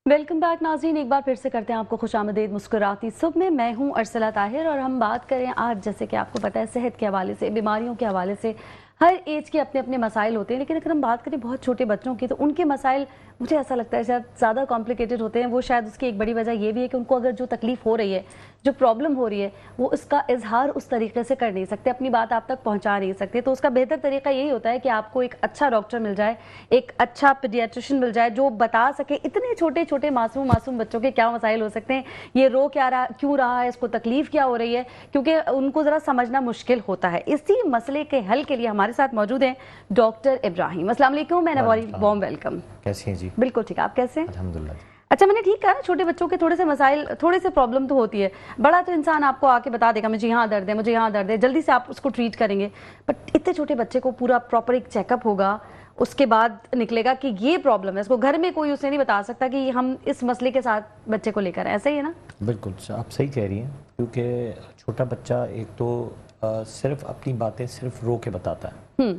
Welcome back नाज़रीन, एक बार फिर से करते हैं आपको खुशामदीद मुस्कुराती सुबह में। मैं हूं अर्सला ताहिर और हम बात करें आज, जैसे कि आपको पता है, सेहत के हवाले से, बीमारियों के हवाले से। हर एज के अपने अपने मसाइल होते हैं, लेकिन अगर हम बात करें बहुत छोटे बच्चों की तो उनके मसाइल मुझे ऐसा लगता है शायद ज़्यादा कॉम्प्लिकेटेड होते हैं। वो शायद उसकी एक बड़ी वजह ये भी है कि उनको अगर जो तकलीफ हो रही है, जो प्रॉब्लम हो रही है, वो उसका इजहार उस तरीके से कर नहीं सकते, अपनी बात आप तक पहुँचा नहीं सकते। तो उसका बेहतर तरीका यही होता है कि आपको एक अच्छा डॉक्टर मिल जाए, एक अच्छा पीडियाट्रिशियन मिल जाए जो बता सके इतने छोटे छोटे मासूम मासूम बच्चों के क्या मसाइल हो सकते हैं, ये रो क्या रहा, क्यों रहा है, इसको तकलीफ क्या हो रही है, क्योंकि उनको ज़रा समझना मुश्किल होता है। इसी मसले के हल के लिए हमारे साथ मौजूद हैं डॉक्टर इब्राहिम। अस्सलाम वालेकुम, मैंने वार्म वेलकम। कैसी हैं जी? बिल्कुल ठीक, आप कैसे हैं? अल्हम्दुलिल्लाह। अच्छा, मैंने ठीक कहा ना, छोटे बच्चों के थोड़े से मसाइल, थोड़े से प्रॉब्लम तो होती है। बड़ा तो इंसान आपको आके बता देगा मुझे यहाँ दर्द है, मुझे यहाँ दर्द है, जल्दी से आप उसको ट्रीट करेंगे। बट इतने छोटे बच्चे को पूरा प्रॉपर एक चेकअप होगा, उसके बाद निकलेगा कि ये प्रॉब्लम है। इसको घर में कोई उसे नहीं बता सकता कि हम इस मसले के साथ बच्चे को लेकर, ऐसा ही है ना? बिल्कुल आप सही कह रही हैं, क्योंकि छोटा बच्चा एक तो सिर्फ अपनी बातें सिर्फ रो के बताता है,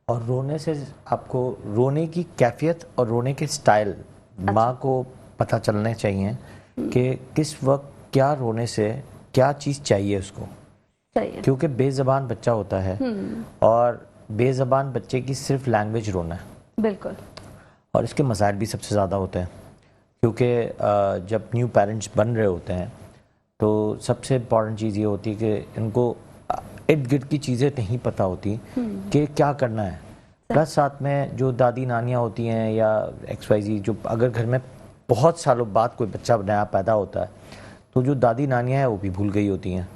और रोने से आपको रोने की कैफियत और रोने के स्टाइल माँ को पता चलने चाहिए कि किस वक्त क्या रोने से क्या चीज़ चाहिए उसको, क्योंकि बेज़बान बच्चा होता है और बेज़बान बच्चे की सिर्फ लैंग्वेज रोना है। बिल्कुल। और इसके मसाइल भी सबसे ज़्यादा होते हैं, क्योंकि जब न्यू पेरेंट्स बन रहे होते हैं तो सबसे इम्पॉर्टेंट चीज़ ये होती है कि इनको इर्द गिर्द की चीज़ें नहीं पता होती कि क्या करना है। प्लस साथ में जो दादी नानियाँ होती हैं या XYZ, जो अगर घर में बहुत सालों बाद कोई बच्चा नया पैदा होता है तो जो दादी नानियाँ हैं वो भी भूल गई होती हैं,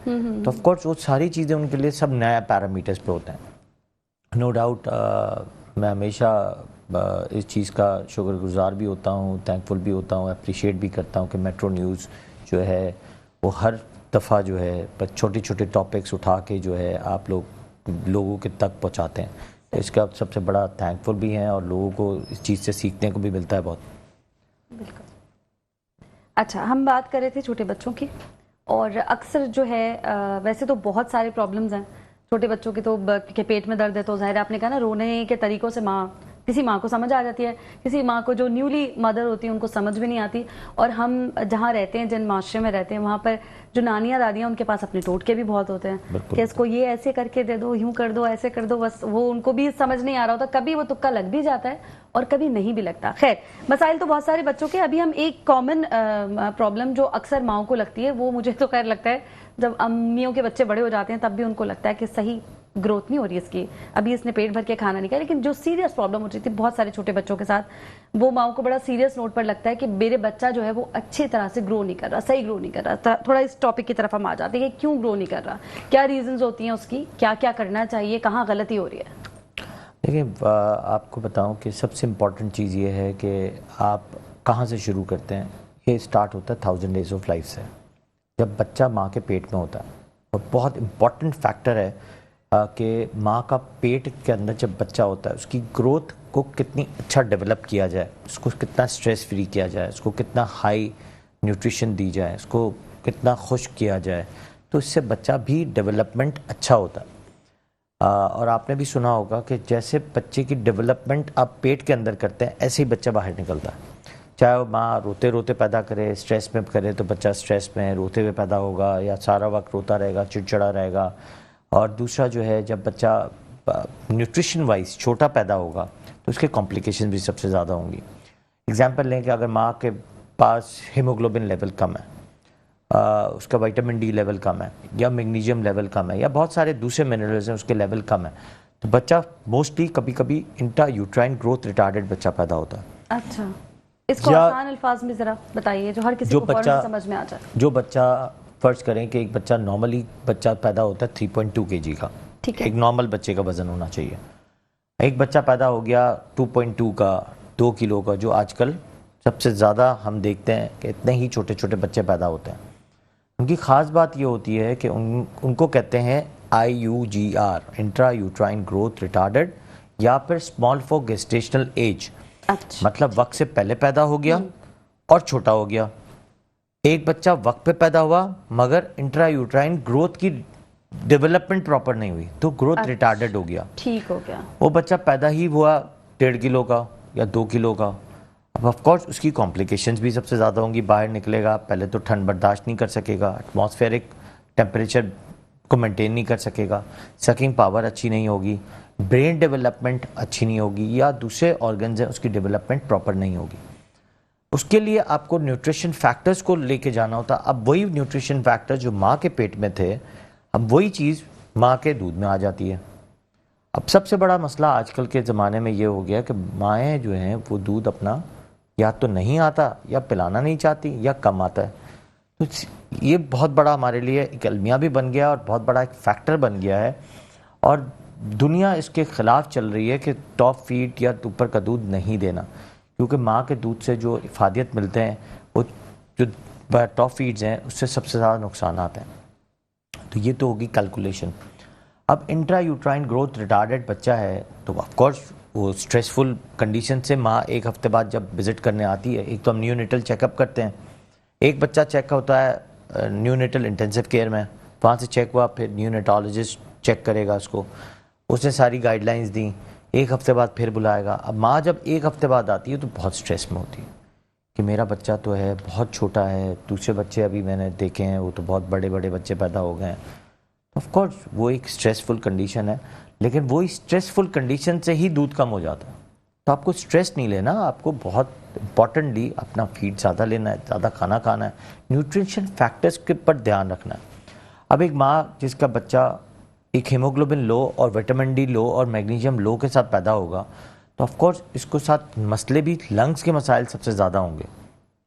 तो ऑफकोर्स वो सारी चीज़ें उनके लिए सब नया पैरामीटर्स पे होते हैं। नो डाउट मैं हमेशा इस चीज़ का शुक्रगुजार भी होता हूँ, थैंकफुल भी होता हूँ, अप्रिशिएट भी करता हूँ कि मेट्रो न्यूज़ जो है वो हर दफ़ा जो है छोटे छोटे टॉपिक्स उठा के जो है आप लोगों के तक पहुँचाते हैं। तो इसका सबसे बड़ा थैंकफुल भी हैं और लोगों को इस चीज़ से सीखने को भी मिलता है बहुत। बिल्कुल। अच्छा, हम बात कर रहे थे छोटे बच्चों की, और अक्सर जो है वैसे तो बहुत सारे प्रॉब्लम्स हैं छोटे बच्चों की। तो के पेट में दर्द है तो ज़ाहिर आपने कहा ना, रोने के तरीक़ों से किसी माँ को समझ आ जाती है, किसी माँ को जो न्यूली मदर होती है उनको समझ भी नहीं आती। और हम जहाँ रहते हैं, जिन माशरे में रहते हैं, वहाँ पर जो नानियाँ दादियाँ, उनके पास अपने टोटके भी बहुत होते हैं कि इसको ये ऐसे करके दे दो, यूँ कर दो, ऐसे कर दो। बस वो उनको भी समझ नहीं आ रहा होता, कभी वो तुक्का लग भी जाता है और कभी नहीं भी लगता। खैर, मसाइल तो बहुत सारे बच्चों के। अभी हम एक कॉमन प्रॉब्लम जो अक्सर माओं को लगती है, वो मुझे तो खैर लगता है जब अम्मियों के बच्चे बड़े हो जाते हैं तब भी उनको लगता है कि सही ग्रोथ नहीं हो रही इसकी, अभी इसने पेट भर के खाना नहीं खाया। लेकिन जो सीरियस प्रॉब्लम हो रही थी बहुत सारे छोटे बच्चों के साथ, वो माओं को बड़ा सीरियस नोट पर लगता है कि मेरे बच्चा जो है वो अच्छी तरह से ग्रो नहीं कर रहा, सही ग्रो नहीं कर रहा। थोड़ा इस टॉपिक की तरफ हम आ जाते हैं कि क्यों ग्रो नहीं कर रहा, क्या रीजंस होती हैं उसकी, क्या क्या करना चाहिए, कहाँ गलती हो रही है। देखिए, आपको बताऊं कि सबसे इम्पॉर्टेंट चीज़ ये है कि आप कहाँ से शुरू करते हैं। ये स्टार्ट होता है 1000 डेज ऑफ लाइफ से, जब बच्चा माँ के पेट में होता है। और बहुत इम्पॉर्टेंट फैक्टर है कि माँ का पेट के अंदर जब बच्चा होता है उसकी ग्रोथ को कितनी अच्छा डेवलप किया जाए, उसको कितना स्ट्रेस फ्री किया जाए, उसको कितना हाई न्यूट्रिशन दी जाए, उसको कितना खुश किया जाए, तो इससे बच्चा भी डेवलपमेंट अच्छा होता है। और आपने भी सुना होगा कि जैसे बच्चे की डेवलपमेंट आप पेट के अंदर करते हैं, ऐसे ही बच्चा बाहर निकलता है। चाहे वो माँ रोते रोते पैदा करे, स्ट्रेस में करे, तो बच्चा स्ट्रेस में रोते हुए पैदा होगा, या सारा वक्त रोता रहेगा, चिड़चिड़ा रहेगा। और दूसरा जो है, जब बच्चा न्यूट्रिशन वाइज छोटा पैदा होगा तो उसके कॉम्प्लिकेशन भी सबसे ज़्यादा होंगी। एग्जांपल लें कि अगर माँ के पास हीमोग्लोबिन लेवल कम है, उसका विटामिन डी लेवल कम है, या मैग्नीशियम लेवल कम है, या बहुत सारे दूसरे मिनरल्स हैं उसके लेवल कम है, तो बच्चा मोस्टली कभी कभी इंट्रा यूट्राइन ग्रोथ रिटार्डेड बच्चा पैदा होता है। अच्छा, इसको आसान अल्फाज में ज़रा बताइए जो हर किसी को फौरन समझ में आ जाए। जो बच्चा, फर्ज करें कि एक बच्चा नॉर्मली बच्चा पैदा होता है 3.2 kg का, एक नॉर्मल बच्चे का वजन होना चाहिए। एक बच्चा पैदा हो गया 2.2 का, 2 किलो का, जो आजकल सबसे ज़्यादा हम देखते हैं कि इतने ही छोटे छोटे बच्चे पैदा होते हैं। उनकी ख़ास बात ये होती है कि उनको कहते हैं IUGR, intra uterine growth retarded, या फिर स्मॉल फॉर गेस्टेशनल एज। अच्छा, मतलब वक्त से पहले पैदा हो गया और छोटा हो गया। एक बच्चा वक्त पे पैदा हुआ मगर इंट्रा यूट्राइन ग्रोथ की डेवलपमेंट प्रॉपर नहीं हुई, तो ग्रोथ रिटार्डेड हो गया, ठीक हो गया। वो बच्चा पैदा ही हुआ 1.5 किलो का या 2 किलो का, अब ऑफ कोर्स उसकी कॉम्प्लिकेशंस भी सबसे ज़्यादा होंगी, बाहर निकलेगा पहले तो ठंड बर्दाश्त नहीं कर सकेगा, एटमॉस्फेरिक टेम्परेचर को मेंटेन नहीं कर सकेगा, सकिंग पावर अच्छी नहीं होगी, ब्रेन डेवलपमेंट अच्छी नहीं होगी, या दूसरे ऑर्गन्स हैं उसकी डेवलपमेंट प्रॉपर नहीं होगी। उसके लिए आपको न्यूट्रिशन फैक्टर्स को लेके जाना होता। अब वही न्यूट्रिशन फैक्टर जो माँ के पेट में थे, अब वही चीज़ माँ के दूध में आ जाती है। अब सबसे बड़ा मसला आजकल के ज़माने में ये हो गया कि माएँ जो हैं वो दूध अपना या तो नहीं आता या पिलाना नहीं चाहती या कम आता है। तो ये बहुत बड़ा हमारे लिए एक अलमिया भी बन गया और बहुत बड़ा एक फैक्टर बन गया है, और दुनिया इसके ख़िलाफ़ चल रही है कि टॉप फीड या ऊपर का दूध नहीं देना, क्योंकि माँ के दूध से जो इफादियत मिलते हैं वो जो टॉप फीड्स हैं उससे सबसे ज़्यादा नुकसान आते हैं। तो ये तो होगी कैलकुलेशन। अब इंट्रा यूट्राइन ग्रोथ रिटार्डेड बच्चा है तो ऑफकोर्स वो स्ट्रेसफुल कंडीशन से माँ एक हफ्ते बाद जब विज़िट करने आती है, एक तो हम न्यूनेटल चेकअप करते हैं, एक बच्चा चेक होता है न्यूनेटल इंटेंसिव केयर में, वहाँ से चेक हुआ, फिर न्यूनेटोलॉजिस्ट चेक करेगा उसको, उसने सारी गाइडलाइंस दी, एक हफ्ते बाद फिर बुलाएगा। अब माँ जब एक हफ्ते बाद आती है तो बहुत स्ट्रेस में होती है कि मेरा बच्चा तो है बहुत छोटा है, दूसरे बच्चे अभी मैंने देखे हैं वो तो बहुत बड़े बड़े बच्चे पैदा हो गए हैं। ऑफ कोर्स वो एक स्ट्रेसफुल कंडीशन है, लेकिन वो स्ट्रेसफुल कंडीशन से ही दूध कम हो जाता है। तो आपको स्ट्रेस नहीं लेना, आपको बहुत इंपॉर्टेंटली अपना फीड ज़्यादा लेना है, ज़्यादा खाना खाना है, न्यूट्रिशन फैक्टर्स के पर ध्यान रखना है। अब एक माँ जिसका बच्चा एक हीमोग्लोबिन लो और विटामिन डी लो और मैग्नीशियम लो के साथ पैदा होगा, तो ऑफ कोर्स इसको साथ मसले भी, लंग्स के मसाइल सबसे ज़्यादा होंगे,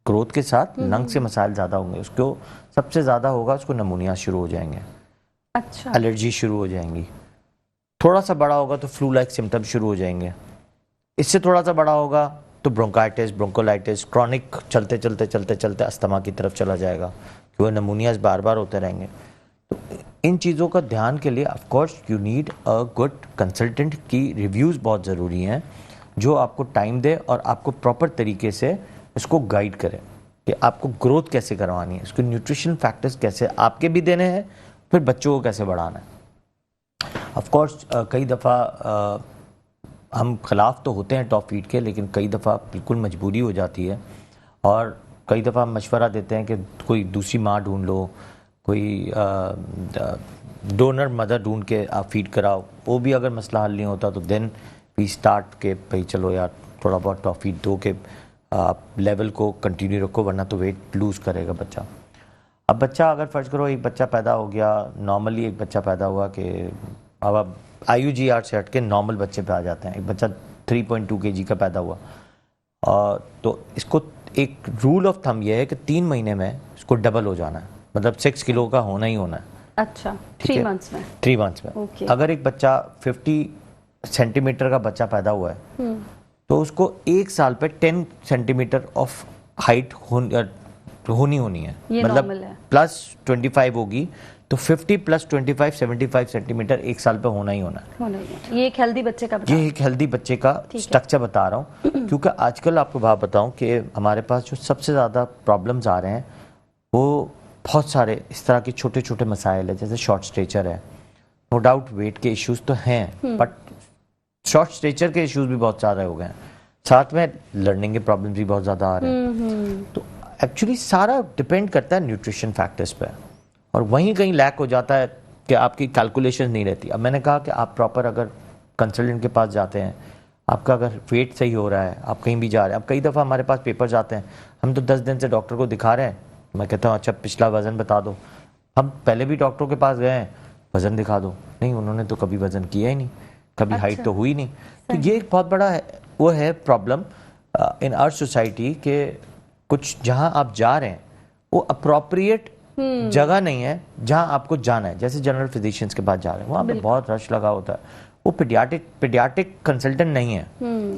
ग्रोथ के साथ लंग्स के मसाइल ज़्यादा होंगे, उसको सबसे ज़्यादा होगा, उसको नमूनिया शुरू हो जाएंगे, अच्छा, एलर्जी शुरू हो जाएंगी, थोड़ा सा बड़ा होगा तो फ्लू लाइक सिम्टम शुरू हो जाएंगे, इससे थोड़ा सा बड़ा होगा तो ब्रोंकाइटिस, ब्रोंकोलाइटिस, क्रॉनिक चलते चलते चलते चलते अस्थमा की तरफ चला जाएगा, क्योंकि नमूनियाज बार बार होते रहेंगे। तो इन चीज़ों का ध्यान के लिए of course you need a good consultant की रिव्यूज़ बहुत ज़रूरी हैं, जो आपको टाइम दे और आपको प्रॉपर तरीके से इसको गाइड करे कि आपको ग्रोथ कैसे करवानी है, इसको न्यूट्रिशन फैक्टर्स कैसे आपके भी देने हैं, फिर बच्चों को कैसे बढ़ाना है। ऑफ कोर्स कई दफ़ा हम खिलाफ तो होते हैं टॉप फीड के, लेकिन कई दफ़ा बिल्कुल मजबूरी हो जाती है, और कई दफ़ा हम मशवरा देते हैं कि कोई दूसरी माँ ढूंढ लो, कोई डोनर मदर ढूंढ के आप फीड कराओ, वो भी अगर मसला हल नहीं होता तो देन वी स्टार्ट के भाई चलो यार थोड़ा बहुत टॉप फीड दो के आप लेवल को कंटिन्यू रखो, वरना तो वेट लूज़ करेगा बच्चा। अब बच्चा अगर फ़र्ज़ करो एक बच्चा पैदा हो गया, नॉर्मली एक बच्चा पैदा हुआ कि अब आप IUGR से हट के नॉर्मल बच्चे पे आ जाते हैं, एक बच्चा 3.2 kg का पैदा हुआ, तो इसको एक रूल ऑफ थंब ये है कि 3 महीने में इसको डबल हो जाना है, मतलब 6 किलो का होना ही होना है। अच्छा, 3 मंथ्स में? 3 मंथ्स में। Okay. अगर एक बच्चा 50 सेंटीमीटर का बच्चा पैदा हुआ है तो उसको 1 साल पे 10 सेंटीमीटर ऑफ हाइट होनी है, मतलब +25 होगी तो 50 + 25 75 सेंटीमीटर 1 साल पे होना ही होना है। ये एक हेल्दी बच्चे का ये एक हेल्दी बच्चे का स्ट्रक्चर बता रहा हूँ, क्योंकि आजकल आपको बात बताऊँ कि हमारे पास जो सबसे ज़्यादा प्रॉब्लम्स आ रहे हैं वो बहुत सारे इस तरह के छोटे छोटे मसाइल है, जैसे शॉर्ट स्टेचर है, नो डाउट वेट के इश्यूज तो हैं, बट शॉर्ट स्टेचर के इश्यूज भी बहुत ज़्यादा हो गए हैं, साथ में लर्निंग के प्रॉब्लम्स भी बहुत ज़्यादा आ रहे हैं। तो एक्चुअली सारा डिपेंड करता है न्यूट्रिशन फैक्टर्स पे, और वहीं कहीं लैक हो जाता है कि आपकी कैलकुलेशन नहीं रहती। अब मैंने कहा कि आप प्रॉपर अगर कंसल्टेंट के पास जाते हैं, आपका अगर वेट सही हो रहा है, आप कहीं भी जा रहे हैं, अब कई दफ़ा हमारे पास पेपर्स आते हैं, हम तो 10 दिन से डॉक्टर को दिखा रहे हैं, मैं कहता हूँ अच्छा पिछला वज़न बता दो, हम पहले भी डॉक्टरों के पास गए हैं, वज़न दिखा दो, नहीं उन्होंने तो कभी वज़न किया ही नहीं, कभी हाइट तो हुई नहीं। तो ये एक बहुत बड़ा वो है प्रॉब्लम इन आवर सोसाइटी के, कुछ जहाँ आप जा रहे हैं वो अप्रोप्रिएट जगह नहीं है जहां आपको जाना है। जैसे जनरल फिजिशियंस के पास जा रहे हैं, वहां पे बहुत रश लगा होता है, वो पीडियाट्रिक कंसल्टेंट नहीं है।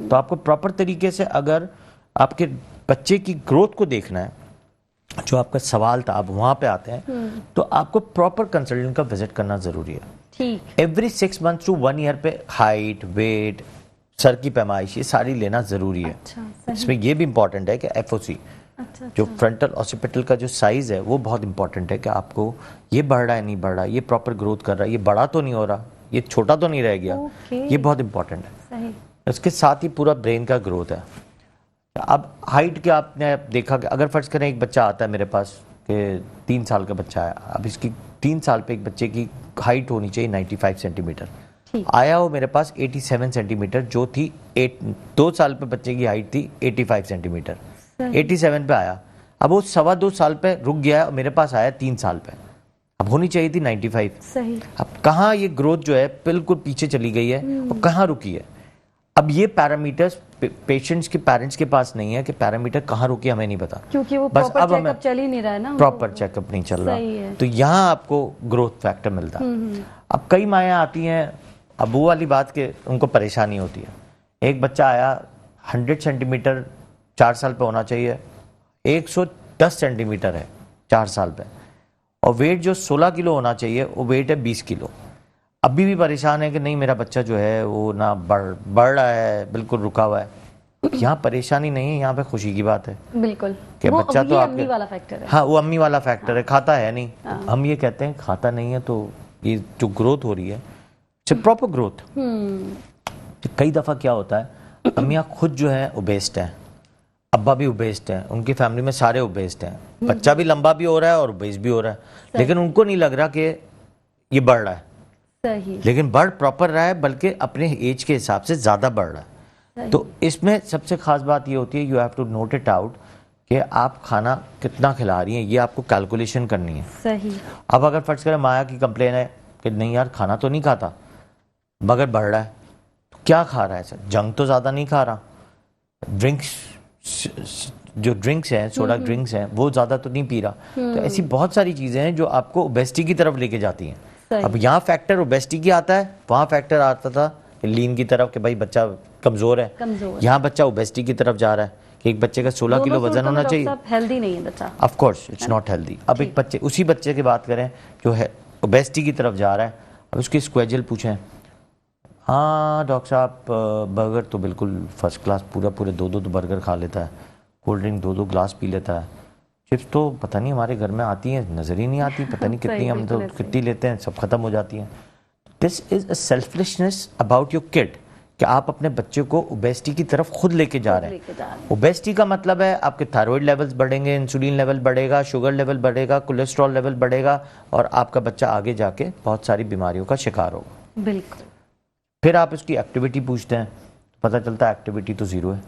तो आपको प्रॉपर तरीके से अगर आपके बच्चे की ग्रोथ को देखना है, जो आपका सवाल था, आप वहां पे आते हैं, तो आपको प्रॉपर कंसल्टेंट का विजिट करना जरूरी है। ठीक, एवरी 6 मंथ्स टू 1 ईयर पे हाइट, वेट, सर की पैमाइश, ये सारी लेना जरूरी है। अच्छा, इसमें ये भी इंपॉर्टेंट है कि FOC, जो फ्रंटल ऑसिपिटल का जो साइज है वो बहुत इंपॉर्टेंट है कि आपको ये बढ़ रहा है नहीं बढ़ रहा, ये प्रॉपर ग्रोथ कर रहा है, ये बड़ा तो नहीं हो रहा, ये छोटा तो नहीं रह गया, ये बहुत इंपॉर्टेंट है। उसके साथ ही पूरा ब्रेन का ग्रोथ है। अब हाइट के आपने देखा कि अगर फर्ज करें एक बच्चा आता है मेरे पास कि 3 साल का बच्चा है, अब इसकी 3 साल पे एक बच्चे की हाइट होनी चाहिए 95 सेंटीमीटर, आया वो मेरे पास 87 सेंटीमीटर जो थी 2 साल पे बच्चे की हाइट थी 85 सेंटीमीटर, 87 पे आया। अब वो 2.25 साल पे रुक गया और मेरे पास आया 3 साल पे, अब होनी चाहिए थी 95। सही। अब कहाँ ये ग्रोथ जो है बिल्कुल पीछे चली गई है और कहाँ रुकी है। अब ये पैरामीटर्स पेशेंट्स के पेरेंट्स के पास नहीं है कि पैरामीटर कहाँ रुकी, हमें नहीं पता, क्योंकि वो बस प्रॉपर अब हमें चेकअप चल ही नहीं रहा है ना, प्रॉपर चेकअप नहीं चल सही रहा, है। तो यहाँ आपको ग्रोथ फैक्टर मिलता है। अब कई मायाँ आती हैं, अब वो वाली बात के उनको परेशानी होती है। एक बच्चा आया 100 सेंटीमीटर 4 साल पे होना चाहिए, 110 सेंटीमीटर है 4 साल पे, और वेट जो 16 किलो होना चाहिए वो वेट है 20 किलो। अभी भी परेशान है कि नहीं मेरा बच्चा जो है वो ना बढ़ रहा है, बिल्कुल रुका हुआ है। यहाँ परेशानी नहीं है, यहाँ पे खुशी की बात है बिल्कुल कि वो बच्चा तो अम्मी वाला फैक्टर है। हाँ, वो अम्मी वाला फैक्टर है, खाता है नहीं। हम ये कहते हैं खाता नहीं है, तो ये जो ग्रोथ हो रही है इट्स प्रॉपर ग्रोथ। कई दफा क्या होता है, अम्मियाँ खुद जो है ओबेस्ड हैं, अब्बा भी ओबेस्ड हैं, उनकी फैमिली में सारे ओबेस्ड हैं, बच्चा भी लंबा भी हो रहा है और ओबेस भी हो रहा है, लेकिन उनको नहीं लग रहा कि ये बढ़ रहा है। सही। लेकिन बढ़ प्रॉपर रहा है, बल्कि अपने एज के हिसाब से ज्यादा बढ़ रहा है। तो इसमें सबसे खास बात ये होती है, you have to note it out कि आप खाना कितना खिला रही हैं, ये आपको कैलकुलेशन करनी है। सही। अब अगर फर्ज करें माया की कंप्लेन है कि नहीं यार खाना तो नहीं खाता मगर बढ़ रहा है, तो क्या खा रहा है सर? जंक तो ज़्यादा नहीं खा रहा, ड्रिंक्स जो ड्रिंक्स हैं, सोडा ड्रिंक्स हैं, वो ज़्यादा तो नहीं पी रहा। तो ऐसी बहुत सारी चीज़ें हैं जो आपको ओबेसिटी की तरफ लेके जाती हैं। अब यहाँ फैक्टर ओबेसिटी की आता है, वहाँ फैक्टर आता था लीन की तरफ कि भाई बच्चा कमज़ोर है, यहाँ बच्चा ओबेसिटी की तरफ जा रहा है कि एक बच्चे का 16 किलो वजन होना चाहिए। हेल्दी नहीं है बच्चा, of course it's not healthy. अब एक बच्चे, उसी बच्चे की बात करें जो है ओबेसिटी की तरफ जा रहा है, अब उसकी स्क्वेजल पूछें, हाँ डॉक्टर साहब बर्गर तो बिल्कुल फर्स्ट क्लास, पूरे 2 बर्गर खा लेता है, कोल्ड ड्रिंक 2 ग्लास पी लेता है, चिप्स तो पता नहीं हमारे घर में आती हैं, नज़र ही नहीं आती, पता नहीं कितनी, हम तो कितनी लेते हैं, सब खत्म हो जाती हैं। This is a selfishness about your kid कि आप अपने बच्चे को ओबेसिटी की तरफ खुद लेके जा रहे हैं। ओबेसिटी का मतलब है आपके थायराइड लेवल्स बढ़ेंगे, इंसुलिन लेवल बढ़ेगा, शुगर लेवल बढ़ेगा, कोलेस्ट्रॉल लेवल बढ़ेगा, और आपका बच्चा आगे जाके बहुत सारी बीमारियों का शिकार होगा। बिल्कुल। फिर आप उसकी एक्टिविटी पूछते हैं, पता चलता है एक्टिविटी तो ज़ीरो है,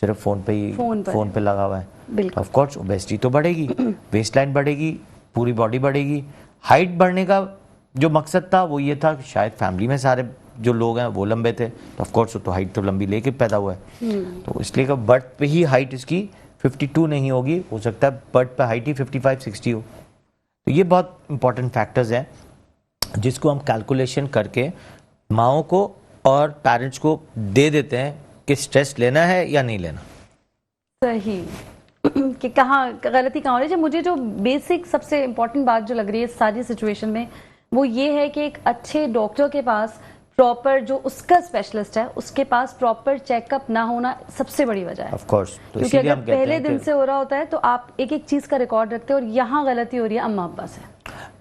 सिर्फ फ़ोन पे लगा हुआ है। ऑफ कोर्स ओबेसिटी तो बढ़ेगी, वेस्ट लाइन बढ़ेगी, पूरी बॉडी बढ़ेगी। हाइट बढ़ने का जो मकसद था वो ये था कि शायद फैमिली में सारे जो लोग हैं वो लंबे थे, तो ऑफ कोर्स तो हाइट तो लंबी लेके पैदा हुआ है, तो इसलिए का बर्थ पे ही हाइट इसकी 52 नहीं होगी, हो सकता है बर्थ पे हाइट ही 55-60 हो। तो ये बहुत इंपॉर्टेंट फैक्टर्स हैं जिसको हम कैलकुलेशन करके माओं को और पेरेंट्स को दे देते हैं कि स्ट्रेस लेना है या नहीं लेना। सही। कि कहाँ गलती कहाँ हो रही है। मुझे जो बेसिक सबसे इम्पोर्टेंट बात जो लग रही है सारी सिचुएशन में, वो ये है कि एक अच्छे डॉक्टर के पास प्रॉपर, जो उसका स्पेशलिस्ट है उसके पास प्रॉपर चेकअप ना होना सबसे बड़ी वजह है। ऑफ कोर्स, तो क्योंकि अगर पहले दिन से हो रहा होता है तो आप एक एक चीज का रिकॉर्ड रखते हैं, और यहाँ गलती हो रही है अम्मा अब्बा से।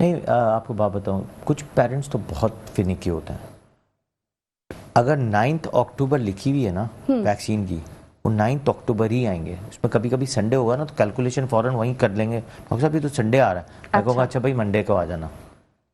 नहीं, आपको बात बताऊं, कुछ पेरेंट्स तो बहुत फिनिकी होते हैं। अगर 9 अक्टूबर लिखी हुई है ना वैक्सीन की, वो 9 अक्टूबर ही आएंगे। उसमें कभी कभी संडे होगा ना तो कैलकुलेशन फौरन वहीं कर लेंगे, डॉक्टर साहब ये तो संडे आ रहा है, मैं कहूँगा अच्छा भाई मंडे को आ जाना।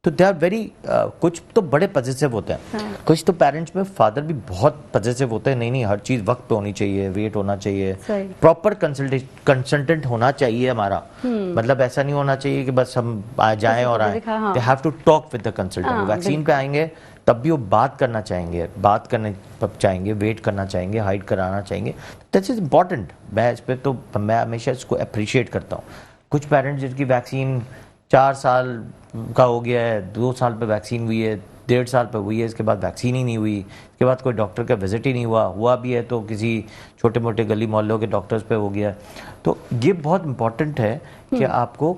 तो दे आर वेरी, कुछ तो बड़े पॉजिटिव होते हैं, कुछ तो पेरेंट्स में फादर भी बहुत पॉजिटिव होते हैं, नहीं हर चीज़ वक्त पे होनी चाहिए, वेट होना चाहिए, प्रॉपर कंसल्टेंट होना चाहिए हमारा, मतलब ऐसा नहीं होना चाहिए कि बस हम आ जाएं और आए, they have to talk with the consultant. Vaccine पे आएंगे तब भी वो बात करना चाहेंगे, वेट करना चाहेंगे, हाइट कराना चाहेंगे, दैट इज इम्पॉर्टेंट। मैं इस पर तो मैं हमेशा इसको अप्रिशिएट करता हूँ। कुछ पेरेंट्स जिनकी वैक्सीन 4 साल का हो गया है, 2 साल पे वैक्सीन हुई है, 1.5 साल पे हुई है, इसके बाद वैक्सीन ही नहीं हुई, इसके बाद कोई डॉक्टर का विजिट ही नहीं हुआ भी है तो किसी छोटे मोटे गली मोहल्लों के डॉक्टर्स पे हो गया। तो ये बहुत इंपॉर्टेंट है कि आपको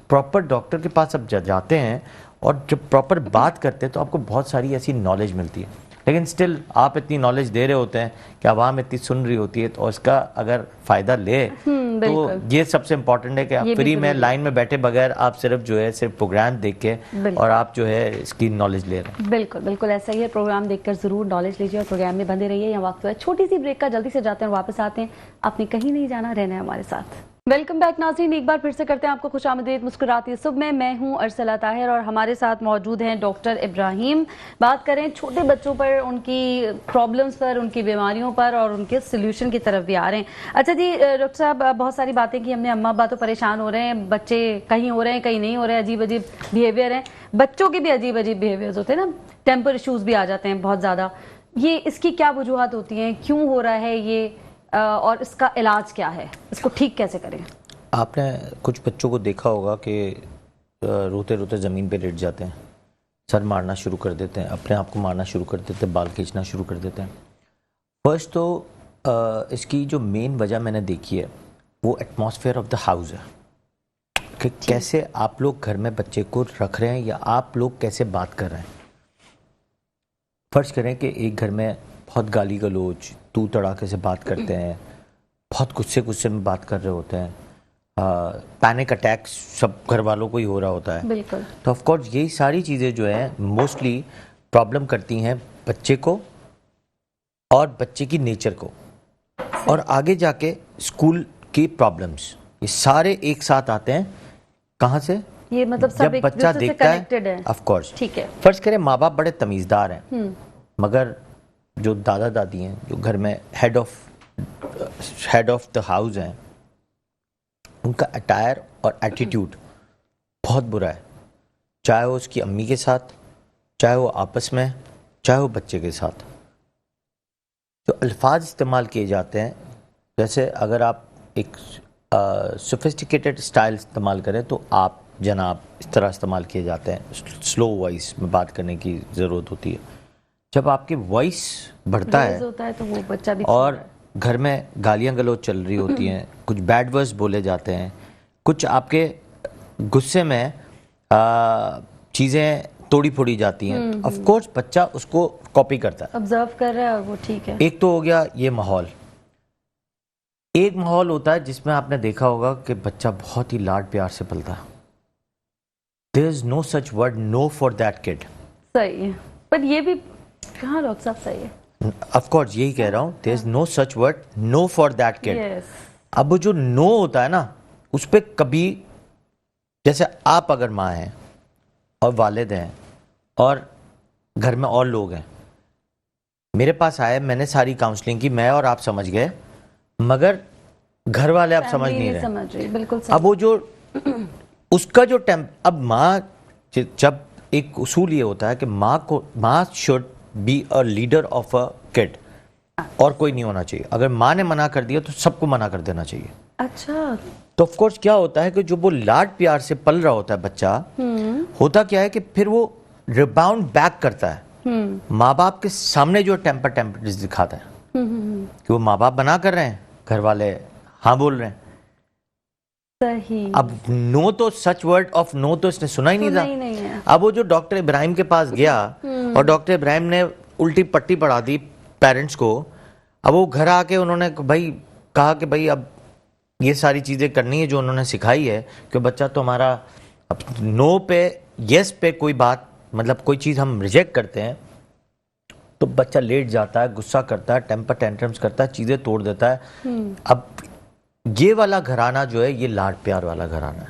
प्रॉपर डॉक्टर के पास अब जाते हैं और जब प्रॉपर बात करते हैं तो आपको बहुत सारी ऐसी नॉलेज मिलती है, लेकिन स्टिल आप इतनी नॉलेज दे रहे होते हैं कि आवाम इतनी सुन रही होती है, तो इसका अगर फ़ायदा ले तो बिल्कुल। ये सबसे इम्पोर्टेंट है कि आप ये भी फ्री में जरूरी है। लाइन में बैठे बगैर आप सिर्फ जो है सिर्फ प्रोग्राम देख के बिल्कुल। और आप जो है इसकी नॉलेज ले रहे हैं। बिल्कुल बिल्कुल ऐसा ही है। प्रोग्राम देखकर जरूर नॉलेज लीजिए और प्रोग्राम में बंदे रहिए। यहाँ वक्त है छोटी सी ब्रेक का, जल्दी से जाते हैं और वापस आते हैं। आपने कहीं नहीं जाना, रहना है हमारे साथ। वेलकम बैक नाज़रीन, एक बार फिर से करते हैं आपको खुशामदीद मुस्कुराती सुबह में। मैं हूं अरसला ताहिर और हमारे साथ मौजूद हैं डॉक्टर इब्राहिम। बात करें छोटे बच्चों पर, उनकी प्रॉब्लम्स पर, उनकी बीमारियों पर और उनके सोल्यूशन की तरफ भी आ रहे हैं। अच्छा जी डॉक्टर साहब, बहुत सारी बातें की हमने, अम्मा अब्बा तो परेशान हो रहे हैं, बच्चे कहीं हो रहे हैं कहीं नहीं हो रहे हैं, अजीब अजीब बिहेवियर है, बच्चों के भी अजीब अजीब बिहेवियर्स होते हैं ना, टेम्पर इशूज़ भी आ जाते हैं बहुत ज़्यादा। ये इसकी क्या वजूहत होती हैं, क्यों हो रहा है ये, और इसका इलाज क्या है, इसको ठीक कैसे करें? आपने कुछ बच्चों को देखा होगा कि रोते रोते ज़मीन पे लेट जाते हैं, सर मारना शुरू कर देते हैं, अपने आप को मारना शुरू कर देते हैं, बाल खींचना शुरू कर देते हैं। फर्स्ट तो इसकी जो मेन वजह मैंने देखी है वो एटमॉस्फेयर ऑफ द हाउस है कि कैसे आप लोग घर में बच्चे को रख रहे हैं या आप लोग कैसे बात कर रहे हैं। फर्ज करें कि एक घर में बहुत गाली गलोच, तू तड़ाके से बात करते हैं, बहुत गुस्से में बात कर रहे होते हैं, पैनिक अटैक सब घर वालों को ही हो रहा होता है। बिल्कुल। तो ऑफ कोर्स यही सारी चीज़ें जो हैं मोस्टली प्रॉब्लम करती हैं बच्चे को और बच्चे की नेचर को, और आगे जाके स्कूल की प्रॉब्लम्स, ये सारे एक साथ आते हैं। कहाँ से? ये मतलब सब जब एक बच्चा दूसरे से देखता कनेक्टेड है। Of course. ठीक है। फर्ज करें माँ बाप बड़े तमीज़दार हैं, मगर जो दादा दादी हैं, जो घर में हेड ऑफ द हाउस हैं, उनका अटायर और एटीट्यूड बहुत बुरा है, चाहे वो उसकी अम्मी के साथ, चाहे वो आपस में, चाहे वो बच्चे के साथ। जो अल्फाज इस्तेमाल किए जाते हैं, जैसे अगर आप एक सोफिस्टिकेटेड स्टाइल इस्तेमाल करें तो आप जनाब इस तरह इस्तेमाल किए जाते हैं, स्लो वॉइस में बात करने की ज़रूरत होती है। जब आपकी वॉइस बढ़ता है होता है तो वो बच्चा भी और घर में गालियां गलौज चल रही होती हैं, कुछ बैड वर्ड्स बोले जाते हैं, कुछ आपके गुस्से में चीज़ें तोड़ी फोड़ी जाती हैं, ऑफ कोर्स बच्चा उसको कॉपी करता है, ऑब्जर्व कर रहा है और वो ठीक है। एक तो हो गया ये माहौल। एक माहौल होता है जिसमें आपने देखा होगा कि बच्चा बहुत ही लाड प्यार से पलता है। There is no such word no for that kid. सही है, पर ये भी कहाँ डॉक्टर साहब सही है। ऑफ कोर्स यही कह रहा हूँ, there is no such word no for that kid. अब वो जो नो होता है ना, उस पर कभी, जैसे आप अगर माँ हैं और वालिद हैं और घर में और लोग हैं, मेरे पास आए, मैंने सारी काउंसलिंग की, मैं और आप समझ गए, मगर घर वाले आप समझ नहीं रहे। समझ रही, बिल्कुल सही। अब वो जो उसका जो अब माँ, जब एक उसूल ये होता है कि माँ should be a leader of a kid, और कोई नहीं होना चाहिए। अगर माँ ने मना कर दिया तो सबको मना कर देना चाहिए। अच्छा। तो ऑफ कोर्स क्या होता है कि जो वो लाड प्यार से पल रहा होता है बच्चा, होता क्या है कि फिर वो रिबाउंड बैक करता है माँ बाप के सामने, जो टेम्पर दिखाता है कि वो माँ बाप मना कर रहे हैं, घर वाले हाँ बोल रहे हैं। सही। अब नो तो सच वर्ड ऑफ नो तो इसने सुना ही नहीं था। नहीं है। अब वो जो डॉक्टर इब्राहिम के पास गया और डॉक्टर इब्राहिम ने उल्टी पट्टी पढ़ा दी पेरेंट्स को। अब वो घर आके उन्होंने कहा कि भाई अब ये सारी चीज़ें करनी है जो उन्होंने सिखाई है, कि बच्चा तो हमारा अब नो पे यस पे कोई बात, मतलब कोई चीज़ हम रिजेक्ट करते हैं तो बच्चा लेट जाता है, गुस्सा करता है, टेम्पर टेंट्रम्स करता है, चीज़ें तोड़ देता है। अब ये वाला घराना जो है, ये लाड प्यार वाला घराना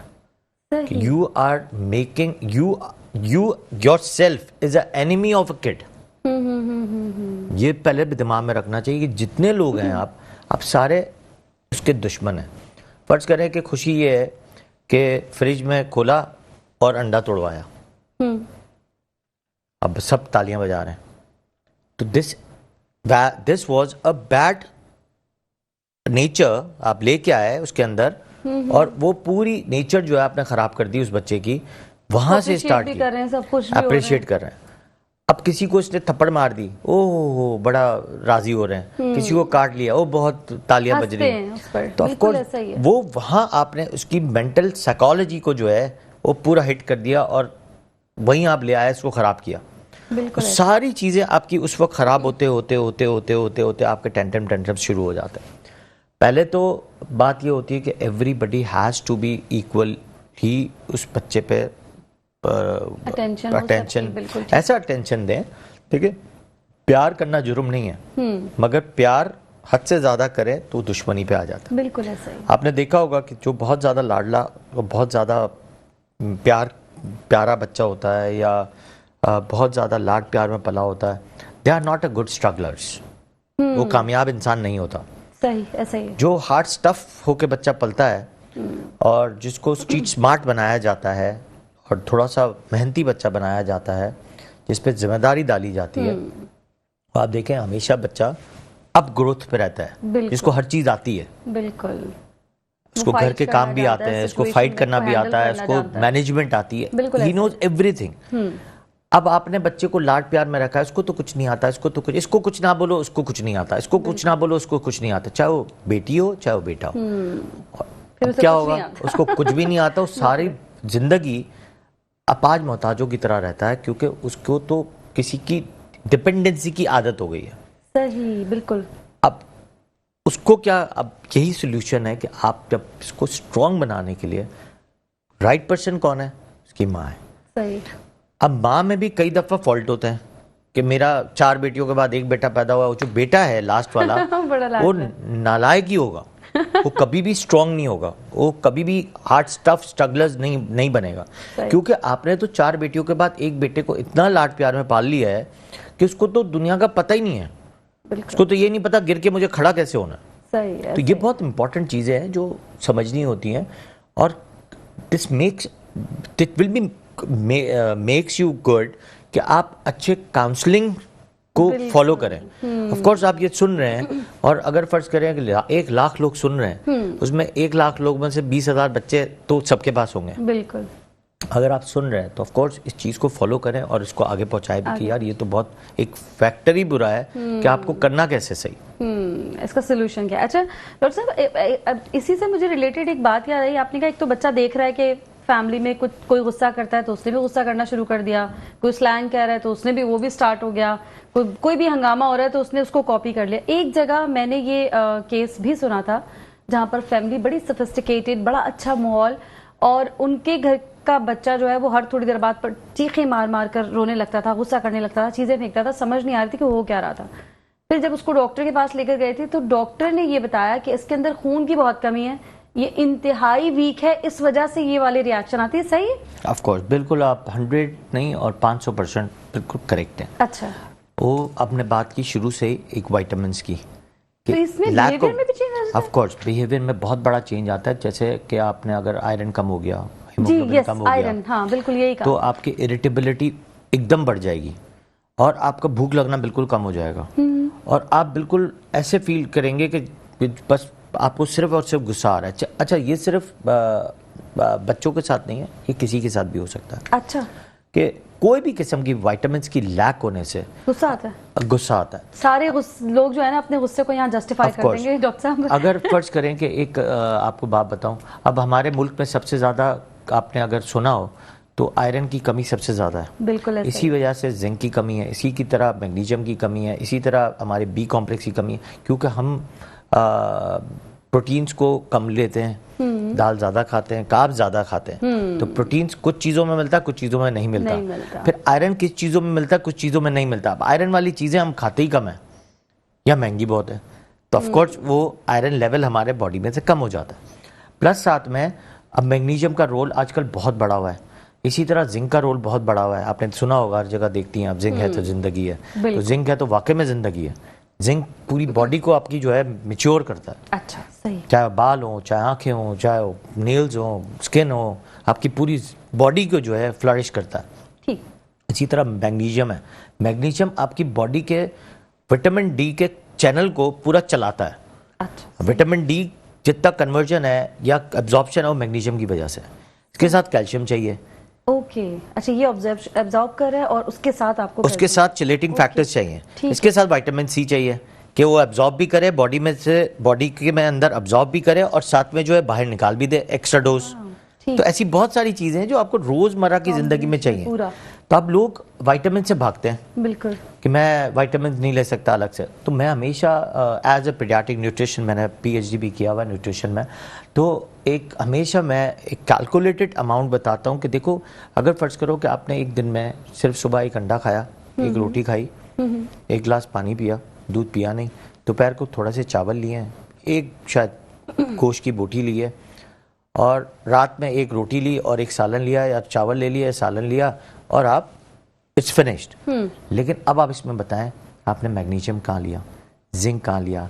है। You are making you yourself is a enemy of a kid. ये पहले भी दिमाग में रखना चाहिए कि जितने लोग हैं आप सारे उसके दुश्मन हैं। फर्ज करें कि खुशी ये है कि फ्रिज में खोला और अंडा तोड़वाया, अब सब तालियां बजा रहे हैं, तो this was a bad nature आप लेके आए उसके अंदर, और वो पूरी नेचर जो है आपने खराब कर दी उस बच्चे की। वहां से स्टार्ट कर रहे हैं, सब कुछ अप्रिशिएट कर रहे हैं। अब किसी को इसने थप्पड़ मार दी, ओह बड़ा राजी हो रहे हैं, किसी को काट लिया, वो बहुत तालियां बज रही हैं। तो ऑफ कोर्स वो वहां आपने उसकी मेंटल साइकोलॉजी को जो है वो पूरा हिट कर दिया और वहीं आप ले आए, इसको खराब किया। तो सारी चीजें आपकी उस वक्त खराब होते होते आपके टेंट्रम्स शुरू हो जाते हैं। पहले तो बात ये होती है कि everybody has to be equal ही उस बच्चे पे अटेंशन बिल्कुल ऐसा अटेंशन दें, ठीक है। प्यार करना जुर्म नहीं है, मगर प्यार हद से ज़्यादा करे तो दुश्मनी पे आ जाता है। बिल्कुल ऐसा ही। आपने देखा होगा कि जो बहुत ज़्यादा लाडला, बहुत ज़्यादा प्यारा बच्चा होता है या बहुत ज़्यादा लाड प्यार में पला होता है, they are not a good strugglers, वो कामयाब इंसान नहीं होता। सही, ऐसा ही है। जो हार्ड स्टफ होके बच्चा पलता है और जिसको स्ट्रीट स्मार्ट बनाया जाता है और थोड़ा सा मेहनती बच्चा बनाया जाता है, जिस पे जिम्मेदारी डाली जाती है, तो आप देखें हमेशा बच्चा अप ग्रोथ पे रहता है, जिसको हर चीज आती है। बिल्कुल, उसको घर के काम भी आते हैं, उसको फाइट करना भी आता है, उसको मैनेजमेंट आती है, ही नोज एवरीथिंग। अब आपने बच्चे को लाड प्यार में रखा है, इसको तो कुछ नहीं आता, इसको कुछ ना बोलो, उसको कुछ नहीं आता, इसको कुछ ना बोलो, उसको कुछ नहीं आता, चाहे वो बेटी हो चाहे वो बेटा हो। क्या होगा, उसको कुछ भी नहीं आता, वो सारी जिंदगी अपाज मोहताजों की तरह रहता है, क्योंकि उसको तो किसी की डिपेंडेंसी की आदत हो गई है। सही, बिल्कुल। अब उसको क्या, अब यही सोल्यूशन है कि आप जब इसको स्ट्रांग बनाने के लिए, राइट पर्सन कौन है, उसकी माँ है। सही। अब माँ में भी कई दफा फॉल्ट होते हैं कि मेरा 4 बेटियों के बाद एक बेटा पैदा हुआ, वो जो बेटा है लास्ट वाला वो नालायक ही होगा, वो कभी भी स्ट्रांग नहीं होगा, वो कभी भी हार्ड स्टफ स्ट्रगलर्स नहीं बनेगा, क्योंकि आपने तो 4 बेटियों के बाद एक बेटे को इतना लाड प्यार में पाल लिया है कि उसको तो दुनिया का पता ही नहीं है, उसको तो ये नहीं पता गिर के मुझे खड़ा कैसे होना। सही है। तो ये बहुत इंपॉर्टेंट चीजें हैं जो समझनी होती हैं, और this will be makes you good कि आप अच्छे काउंसलिंग को फॉलो करें। ऑफ कोर्स आप ये सुन रहे हैं, और अगर फर्ज करें कि 1 लाख लोग सुन रहे हैं, उसमें 1 लाख लोग में से 20,000 बच्चे तो सबके पास होंगे। बिल्कुल। अगर आप सुन रहे हैं तो ऑफ कोर्स इस चीज़ को फॉलो करें और इसको आगे पहुंचाएं भी कि यार ये तो बहुत एक फैक्टर ही बुरा है कि आपको करना कैसे सही। इसका सोल्यूशन क्या है? अच्छा डॉक्टर साहब, इसी से मुझे रिलेटेड एक बात याद आई। आपने कहा एक तो बच्चा देख रहा है कि फैमिली में कोई गुस्सा करता है तो उसने भी गुस्सा करना शुरू कर दिया, कोई स्लैंग कह रहा है तो उसने भी, वो भी स्टार्ट हो गया, कोई भी हंगामा हो रहा है तो उसने उसको कॉपी कर लिया। एक जगह मैंने ये केस भी सुना था जहां पर फैमिली बड़ी सोफिस्टिकेटेड, बड़ा अच्छा माहौल, और उनके घर का बच्चा जो है वो हर थोड़ी देर बाद पर चीखें मार मार कर रोने लगता था, गुस्सा करने लगता था, चीजें फेंकता था, समझ नहीं आ रही थी कि वो क्या रहा था। फिर जब उसको डॉक्टर के पास लेकर गए थे तो डॉक्टर ने ये बताया कि इसके अंदर खून की बहुत कमी है, ये इंतहाई वीक है, इस वजह से ये वाले रिएक्शन आती है। सही है? ऑफ कोर्स, बिल्कुल आप 100 नहीं और 500% बिल्कुल करेक्ट है। अच्छा, वो आपने बात की शुरू से एक विटामिन की, तो इसमें बिहेवियर में भी चेंज आता है? ऑफ कोर्स बिहेवियर में बहुत बड़ा चेंज आता है। जैसे कि आपने अगर आयरन कम हो गया, जी, हीमोग्लोबिन कम हो आयरन, गया, हाँ बिल्कुल यही कहा, तो आपकी इरिटेबिलिटी एकदम बढ़ जाएगी और आपका भूख लगना बिल्कुल कम हो जाएगा, और आप बिल्कुल ऐसे फील करेंगे कि बस आपको सिर्फ और सिर्फ गुस्सा आ रहा है। अच्छा, ये सिर्फ बच्चों के साथ नहीं है, ये किसी के साथ भी हो सकता है। अच्छा, कि कोई भी किस्म की विटामिन की लैक होने से गुस्सा आता है। गुस्सा आता है। सारे लोग जो है ना अपने गुस्से को यहाँ जस्टिफाई कर देंगे डॉक्टर साहब। अगर फर्ज करें कि एक आपको बात बताऊं, अब हमारे मुल्क में सबसे ज्यादा, आपने अगर सुना हो तो आयरन की कमी सबसे ज्यादा है। बिल्कुल, इसी वजह से जिंक की कमी है, इसी की तरह मैग्नीशियम की कमी है, इसी तरह हमारे बी कॉम्प्लेक्स की कमी है, क्योंकि हम प्रोटीन्स को कम लेते हैं, दाल ज्यादा खाते हैं, कार्ब ज्यादा खाते हैं, तो प्रोटीन्स कुछ चीजों में मिलता है, कुछ चीजों में नहीं मिलता। फिर आयरन किस चीजों में मिलता है, कुछ चीजों में नहीं मिलता। अब आयरन वाली चीजें हम खाते ही कम है या महंगी बहुत है, तो ऑफ कोर्स वो आयरन लेवल हमारे बॉडी में से कम हो जाता है। प्लस साथ में अब मैग्नीशियम का रोल आजकल बहुत बड़ा हुआ है, इसी तरह जिंक का रोल बहुत बड़ा हुआ है। आपने सुना होगा, हर जगह देखती हैं आप, जिंक है तो जिंदगी है, तो जिंक है तो वाकई में जिंदगी है। जिंक पूरी बॉडी को आपकी जो है मैच्योर करता है। अच्छा, सही। चाहे बाल हो, चाहे आंखें हो, चाहे नेल्स हो, स्किन हो, आपकी पूरी बॉडी को जो है फ्लरिश करता है। ठीक। इसी तरह मैग्नीशियम है, मैग्नीशियम आपकी बॉडी के विटामिन डी के चैनल को पूरा चलाता है। अच्छा, विटामिन डी जितना कन्वर्जन है या एब्जॉर्प्शन है वो मैग्नीशियम की वजह से। इसके साथ कैल्शियम चाहिए। ओके, अच्छा, ये एब्जॉर्ब कर रहा है और उसके साथ आपको उसके साथ चिलेटिंग फैक्टर्स चाहिए। इसके साथ विटामिन सी चाहिए कि वो एब्जॉर्ब भी करे बॉडी में से, बॉडी के में अंदर एब्जॉर्ब भी करे और साथ में जो है बाहर निकाल भी दे एक्स्ट्रा डोज। ठीक। तो ऐसी बहुत सारी चीजें हैं जो आपको रोजमर्रा की जिंदगी में चाहिए। पूरा। तो अब लोग विटामिन से भागते हैं बिल्कुल। कि मैं विटामिन नहीं ले सकता अलग से। तो मैं हमेशा एज अ पीडियाट्रिक न्यूट्रिशन, मैंने पीएचडी भी किया हुआ न्यूट्रिशन में, तो हमेशा मैं एक कैलकुलेटेड अमाउंट बताता हूँ कि देखो, अगर फर्ज करो कि आपने एक दिन में सिर्फ सुबह एक अंडा खाया, एक रोटी खाई, एक गिलास पानी पिया, दूध पिया नहीं, दोपहर को थोड़ा से चावल लिए हैं, एक शायद गोश्त की बोटी ली है, और रात में एक रोटी ली और एक सालन लिया, या चावल ले लिया, सालन लिया, और आप इट्स फिनिश्ड। लेकिन अब आप इसमें बताएं आपने मैग्नीशियम कहाँ लिया, जिंक कहाँ लिया,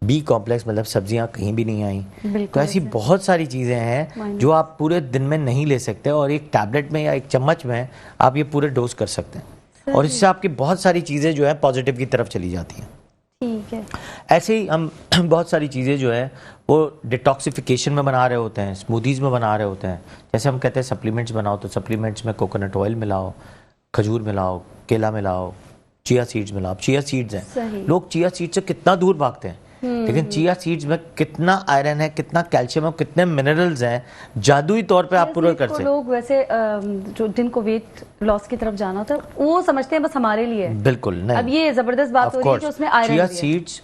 बी कॉम्प्लेक्स मतलब सब्जियां कहीं भी नहीं आई। तो ऐसी बहुत सारी चीजें हैं जो आप पूरे दिन में नहीं ले सकते, और एक टैबलेट में या एक चम्मच में आप ये पूरे डोज कर सकते हैं, और इससे आपकी बहुत सारी चीजें जो है पॉजिटिव की तरफ चली जाती हैं। ठीक है। ऐसे ही हम बहुत सारी चीज़ें जो है वो डिटॉक्सिफिकेशन में बना रहे होते हैं, स्मूदीज़ में बना रहे होते हैं। जैसे हम कहते हैं सप्लीमेंट्स बनाओ, तो सप्लीमेंट्स में कोकोनट ऑयल मिलाओ, खजूर मिलाओ, केला मिलाओ, चिया सीड्स मिलाओ। चिया सीड्स हैं, लोग चिया सीड्स से कितना दूर भागते हैं, लेकिन चिया सीड्स में कितना आयरन है, कितना कैल्शियम है, कितने मिनरल्स हैं, जादुई तौर पे आप पूरा कर सकते हैं। लोग वैसे जो जिनको वेट लॉस की तरफ जाना होता है वो समझते हैं बस हमारे लिए। बिल्कुल नहीं। अब ये जबरदस्त बात हो रही है कि उसमें आयरन चिया भी है। सीड्स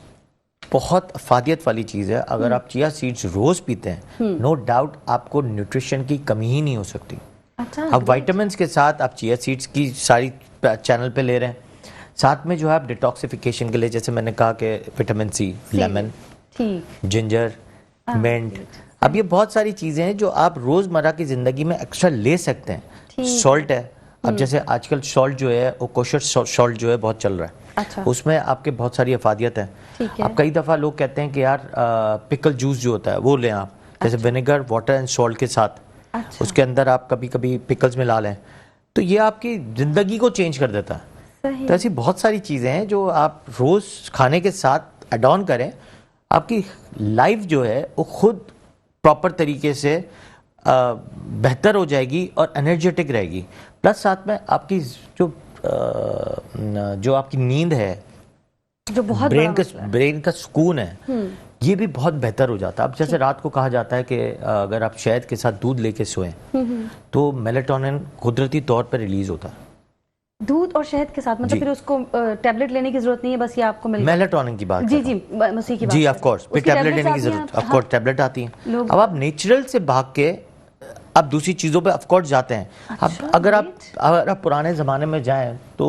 बहुत अफादियत वाली चीज़ है। अगर आप चिया सीड्स रोज पीते हैं, नो डाउट आपको न्यूट्रिशन की कमी ही नहीं हो सकती। अच्छा। अब विटामिन्स के साथ आप चिया सीड्स की सारी चैनल पे ले रहे हैं, साथ में जो है आप डिटॉक्सिफिकेशन के लिए, जैसे मैंने कहा कि विटामिन सी, लेमन, ठीक, जिंजर, मिंट। अब ये बहुत सारी चीज़ें हैं जो आप रोज़मर्रा की ज़िंदगी में एक्स्ट्रा ले सकते हैं। सॉल्ट है, अब जैसे आजकल सॉल्ट जो है वो कोशर सॉल्ट जो है बहुत चल रहा है। अच्छा। उसमें आपके बहुत सारी अफादियत है। ठीक है। अब कई दफ़ा लोग कहते हैं कि यार पिकल जूस जो होता है वो लें आप, जैसे विनेगर, वाटर एंड सॉल्ट के साथ। अच्छा। उसके अंदर आप कभी कभी पिकल्स मिला लें, तो ये आपकी ज़िंदगी को चेंज कर देता है। सही। तो ऐसी बहुत सारी चीज़ें हैं जो आप रोज़ खाने के साथ एड ऑन करें, आपकी लाइफ जो है वो खुद प्रॉपर तरीके से बेहतर हो जाएगी और एनर्जेटिक रहेगी। प्लस साथ में आपकी जो आपकी नींद है, जो बहुत ब्रेन का सुकून है, ये भी बहुत बेहतर हो जाता है। अब जैसे रात को कहा जाता है कि अगर आप शहद के साथ दूध लेके सोएं तो मेलेटोनिन कुदरती तौर पर रिलीज होता है। दूध और शहद के साथ, मतलब फिर उसको टैबलेट लेने की जरूरत नहीं है, बस ये आपको मिल मेलेटोनिन की बात जी जी उसी की बात जी, ऑफ कोर्स फिर टैबलेट लेने की जरूरत, ऑफ कोर्स टैबलेट आती है। अब आप नेचुरल से भाग के आप दूसरी चीजों पे ऑफ कोर्स जाते हैं। अच्छा, अब अगर आप पुराने जमाने में जाएं तो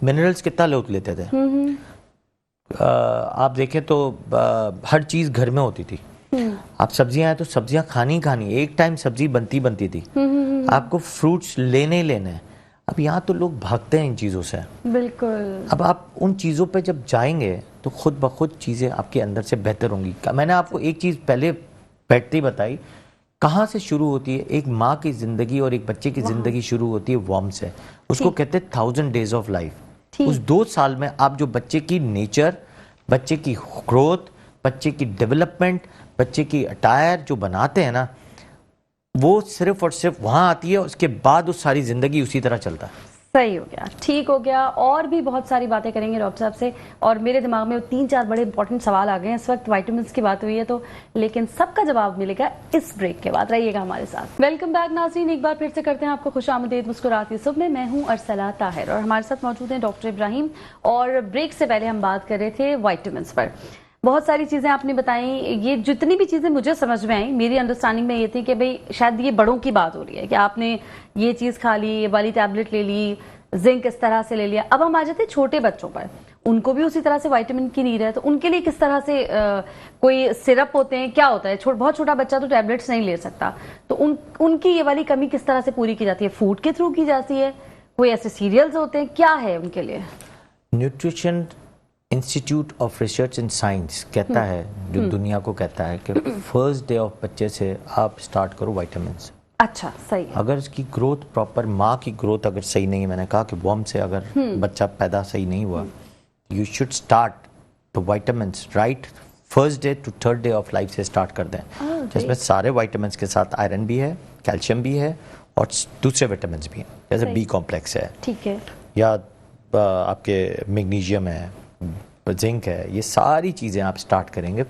मिनरल्स कितना लोग लेते थे। आप देखें तो हर चीज घर में होती थी। आप सब्जियां हैं तो सब्जियां खानी एक टाइम सब्जी बनती थी। आपको फ्रूट्स लेने ही लेने हैं। अब यहाँ तो लोग भागते हैं इन चीज़ों से। बिल्कुल। अब आप उन चीज़ों पे जब जाएंगे तो खुद ब खुद चीज़ें आपके अंदर से बेहतर होंगी। मैंने आपको एक चीज़ पहले बैठते ही बताई, कहाँ से शुरू होती है एक माँ की ज़िंदगी और एक बच्चे की ज़िंदगी शुरू होती है वॉर्म से। उसको कहते हैं 1000 डेज ऑफ लाइफ। उस 2 साल में आप जो बच्चे की नेचर, बच्चे की ग्रोथ, बच्चे की डेवलपमेंट, बच्चे की अटायर जो बनाते हैं ना, वो सिर्फ और सिर्फ वहां आती है। उसके बाद वो सारी जिंदगी उसी तरह चलता है। सही हो गया, ठीक हो गया। और भी बहुत सारी बातें करेंगे डॉक्टर साहब से, और मेरे दिमाग में 3-4 बड़े इंपॉर्टेंट सवाल आ गए हैं। इस वक्त विटामिन्स की बात हुई है तो, लेकिन सबका जवाब मिलेगा इस ब्रेक के बाद। रहिएगा हमारे साथ। वेलकम बैक नाज़रीन, एक बार फिर से करते हैं आपको खुशामदीद मुस्कुराती सुबह में। मैं हूं अरसला ताहिर और हमारे साथ मौजूद हैं डॉक्टर इब्राहिम। और ब्रेक से पहले हम बात कर रहे थे विटामिन्स पर। बहुत सारी चीज़ें आपने बताई। ये जितनी भी चीज़ें मुझे समझ में आई, मेरी अंडरस्टैंडिंग में ये थी कि भाई शायद ये बड़ों की बात हो रही है कि आपने ये चीज़ खा ली, ये वाली टैबलेट ले ली, जिंक इस तरह से ले लिया। अब हम आ जाते हैं छोटे बच्चों पर, उनको भी उसी तरह से विटामिन की नीड है, तो उनके लिए किस तरह से कोई सिरप होते हैं, क्या होता है? बहुत छोटा बच्चा तो टैबलेट्स नहीं ले सकता, तो उनकी ये वाली कमी किस तरह से पूरी की जाती है? फूड के थ्रू की जाती है? कोई ऐसे सीरियल्स होते हैं, क्या है उनके लिए? Nutrition institute of research and science कहता है, जो दुनिया को कहता है कि फर्स्ट डे ऑफ बच्चे से आप स्टार्ट करो विटामिन से। अच्छा, सही है। अगर इसकी ग्रोथ प्रॉपर, माँ की ग्रोथ अगर सही नहीं है, मैंने कहा कि वॉर्म से अगर बच्चा पैदा सही नहीं हुआ, you should start the vitamins right first day to 3rd day of life से स्टार्ट कर दें, जिसमें सारे विटामिन्स के साथ आयरन भी है, कैल्शियम भी है और दूसरे विटामिन भी हैं, जैसे बी कॉम्प्लेक्स है, ठीक है, या आपके मैग्नीशियम है, जिंक है। ये सारी चीज़ें आप स्टार्ट करेंगे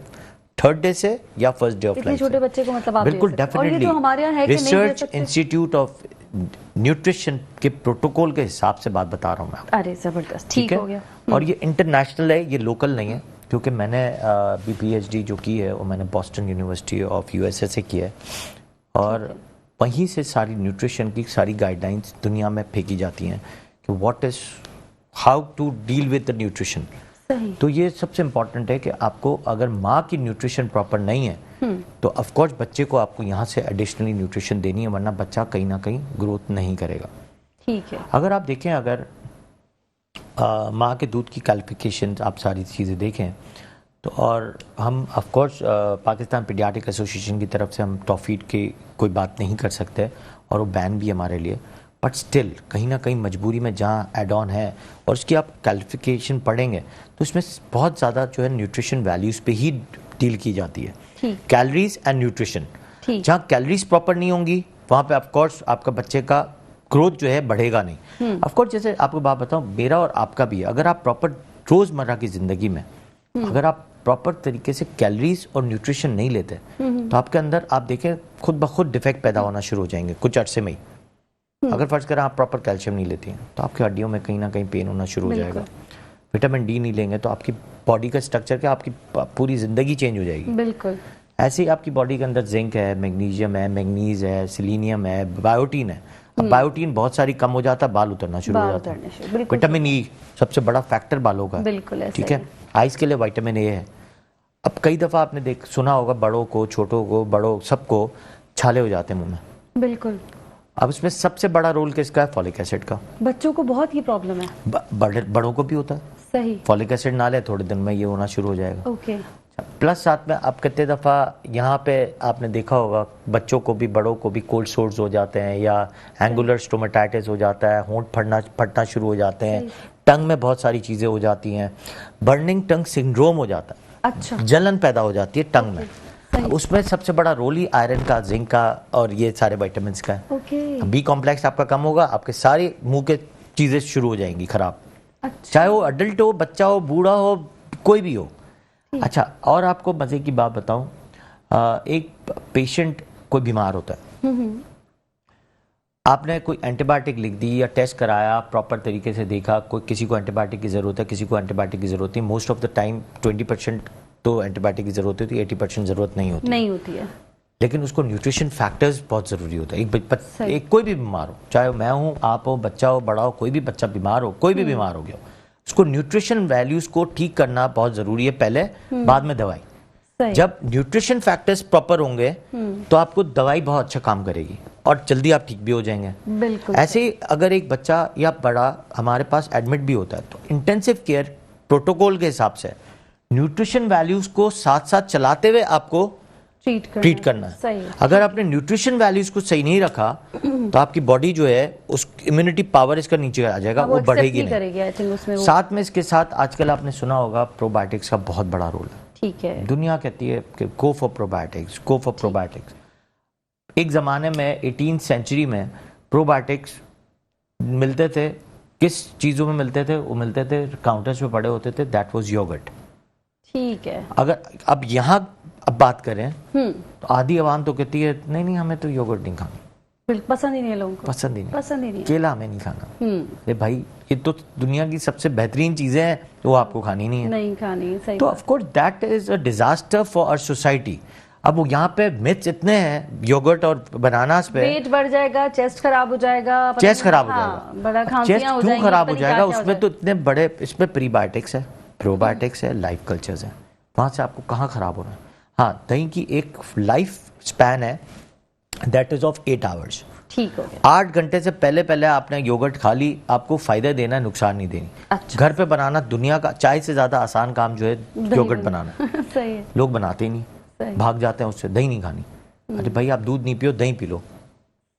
3rd डे से या 1st डे ऑफ इतने लाइफ छोटे बच्चे को मतलब आप बिल्कुल दे सकते हैं। और ये जो हमारे यहाँ है कि नहीं दे रिसर्च सकते? इंस्टीट्यूट ऑफ न्यूट्रिशन के प्रोटोकॉल के हिसाब से बात बता रहा हूँ मैं आपको। अरे जबरदस्त, ठीक हो गया। और ये इंटरनेशनल है, ये लोकल नहीं है, क्योंकि मैंने भी PhD जो की है वो मैंने बॉस्टन यूनिवर्सिटी ऑफ USA से की है, और वहीं से सारी न्यूट्रिशन की सारी गाइडलाइंस दुनिया में फेंकी जाती हैं कि what is how to deal with the nutrition. सही। तो ये सबसे इम्पॉर्टेंट है कि आपको अगर माँ की न्यूट्रिशन प्रॉपर नहीं है तो ऑफ कोर्स बच्चे को आपको यहाँ से एडिशनली न्यूट्रिशन देनी है, वरना बच्चा कहीं ना कहीं ग्रोथ नहीं करेगा। ठीक है। अगर आप देखें, अगर माँ के दूध की क्वालिफिकेशन आप सारी चीज़ें देखें तो, और हम of course Pakistan paediatric association की तरफ से हम टॉफीड की कोई बात नहीं कर सकते और वो बैन भी हमारे लिए, बट स्टिल कहीं ना कहीं मजबूरी में जहाँ एड ऑन है और उसकी आप क्वालिफिकेशन पढ़ेंगे तो इसमें बहुत ज़्यादा जो है न्यूट्रिशन वैल्यूज़ पे ही डील की जाती है, कैलोरीज एंड न्यूट्रिशन। जहाँ कैलोरीज प्रॉपर नहीं होंगी वहाँ पे ऑफ कोर्स आपका बच्चे का ग्रोथ जो है बढ़ेगा नहीं। ऑफ कोर्स जैसे आपको बात बताऊँ, मेरा और आपका भी, अगर आप प्रॉपर रोज़मर्रा की ज़िंदगी में अगर आप प्रॉपर तरीके से कैलोरीज और न्यूट्रिशन नहीं लेते तो आपके अंदर आप देखें खुद ब खुद डिफेक्ट पैदा होना शुरू हो जाएंगे कुछ अर्से में ही। अगर फर्ज करें आप प्रॉपर कैल्शियम नहीं लेती हैं तो आपकी हड्डियों में कहीं ना कहीं पेन होना शुरू हो जाएगा। विटामिन डी नहीं लेंगे तो आपकी बॉडी का स्ट्रक्चर क्या, आपकी पूरी जिंदगी चेंज हो जाएगी। बिल्कुल। ऐसे ही आपकी बॉडी के अंदर जिंक है, मैग्नीशियम है, मैग्नीज है, सिलीनियम है, बायोटीन है। अब बायोटीन बहुत सारी कम हो जाता है, बाल उतरना शुरू हो जाता है। विटामिन ई सबसे बड़ा फैक्टर बालों का, बिल्कुल, ठीक है। आइस के लिए विटामिन ए है। अब कई दफ़ा आपने सुना होगा बड़ों को, छोटों को, बड़ों सबको छाले हो जाते हैं मुंह में। बिल्कुल। अब इसमें सबसे बड़ा रोल किसका है? फॉलिक एसिड का। बच्चों को बहुत ही प्रॉब्लम है। बड़ों को भी होता है। सही। फॉलिक एसिड ना ले थोड़े दिन में ये होना शुरू हो जाएगा। ओके। प्लस साथ में अब कितने दफ़ा यहाँ पे आपने देखा होगा बच्चों को भी बड़ों को भी कोल्ड सोर्स हो जाते हैं या एंगुलर स्टोमेटाइटिस हो जाता है, होंठ फटना शुरू हो जाते हैं, टंग में बहुत सारी चीज़ें हो जाती हैं, बर्निंग टंग सिंड्रोम हो जाता है। अच्छा। जलन पैदा हो जाती है टंग में। उसमें सबसे बड़ा रोल ही आयरन का, जिंक का और ये सारे विटामिन का है। ओके। बी कॉम्प्लेक्स आपका कम होगा, आपके सारे मुंह के चीज़ें शुरू हो जाएंगी खराब। अच्छा। चाहे वो अडल्ट हो, बच्चा हो, बूढ़ा हो, कोई भी हो। अच्छा, और आपको मज़े की बात बताऊं, एक पेशेंट कोई बीमार होता है, आपने कोई एंटीबायोटिक लिख दी या टेस्ट कराया, प्रॉपर तरीके से देखा, कोई किसी को एंटीबायोटिक की ज़रूरत है, किसी को एंटीबायोटिक की ज़रूरत नहीं। मोस्ट ऑफ द टाइम 20% तो एंटीबायोटिक की ज़रूरत होती है, 80% ज़रूरत नहीं होती है। लेकिन उसको न्यूट्रिशन फैक्टर्स बहुत ज़रूरी होता है। एक कोई भी बीमार हो, चाहे मैं हूँ, आप हो, बच्चा हो, बड़ा हो, कोई भी बच्चा बीमार हो, कोई भी बीमार हो गया हो, उसको न्यूट्रिशन वैल्यूज को ठीक करना बहुत ज़रूरी है, पहले बाद में दवाई। जब न्यूट्रिशन फैक्टर्स प्रॉपर होंगे तो आपको दवाई बहुत अच्छा काम करेगी और जल्दी आप ठीक भी हो जाएंगे। बिल्कुल। ऐसे ही अगर एक बच्चा या बड़ा हमारे पास एडमिट भी होता है तो इंटेंसिव केयर प्रोटोकॉल के हिसाब से न्यूट्रिशन वैल्यूज को साथ साथ चलाते हुए आपको ट्रीट करना है। अगर आपने न्यूट्रिशन वैल्यूज को सही नहीं रखा तो आपकी बॉडी जो है उस इम्यूनिटी पावर इसका नीचे आ जाएगा, वो बढ़ेगी नहीं। साथ में इसके साथ आजकल आपने सुना होगा प्रोबायोटिक्स का बहुत बड़ा रोल है। ठीक है। दुनिया कहती है कि go for probiotics, go for probiotics. एक जमाने में 18th सेंचुरी में प्रोबायोटिक्स मिलते थे, किस चीजों में मिलते थे? वो मिलते थे काउंटर्स पे पड़े होते थे, दैट वाज योगर्ट। ठीक है। अगर अब यहाँ अब बात करें तो आधी आवाम तो कहती है नहीं नहीं हमें तो योगर्ट नहीं खाना, पसंद ही नहीं है लोगों को, पसंद ही नहीं, केला हमें नहीं खाना। अरे भाई ये तो दुनिया की सबसे बेहतरीन चीजें हैं, वो आपको खानी नहीं है, नहीं खानी। सही। तो of course that is a disaster for our society. अब वो यहाँ पे मिथ्स इतने हैं योगर्ट और बनानास पे, पेट बढ़ जाएगा, चेस्ट खराब हो जाएगा, चेस्ट खराब हो जाएगा। चेस्ट क्यों खराब हो जाएगा? उसमें तो इतने बड़े, इसमें प्रीबायोटिक्स है, प्रोबायोटिक्स है, लाइफ कल्चर्स है, वहां से आपको कहाँ खराब हो रहा है? हाँ, दही की एक लाइफ स्पैन है दैट इज ऑफ 8 आवर्स। ठीक हो गया। 8 घंटे से पहले आपने योगर्ट खा ली, आपको फायदा देना है, नुकसान नहीं देनी। अच्छा। घर पे बनाना दुनिया का चाय से ज्यादा आसान काम जो है योगर्ट बनाना। सही है। लोग बनाते ही नहीं, भाग जाते हैं उससे, दही नहीं खानी। अरे भाई आप दूध नहीं पियो, दही पी लो।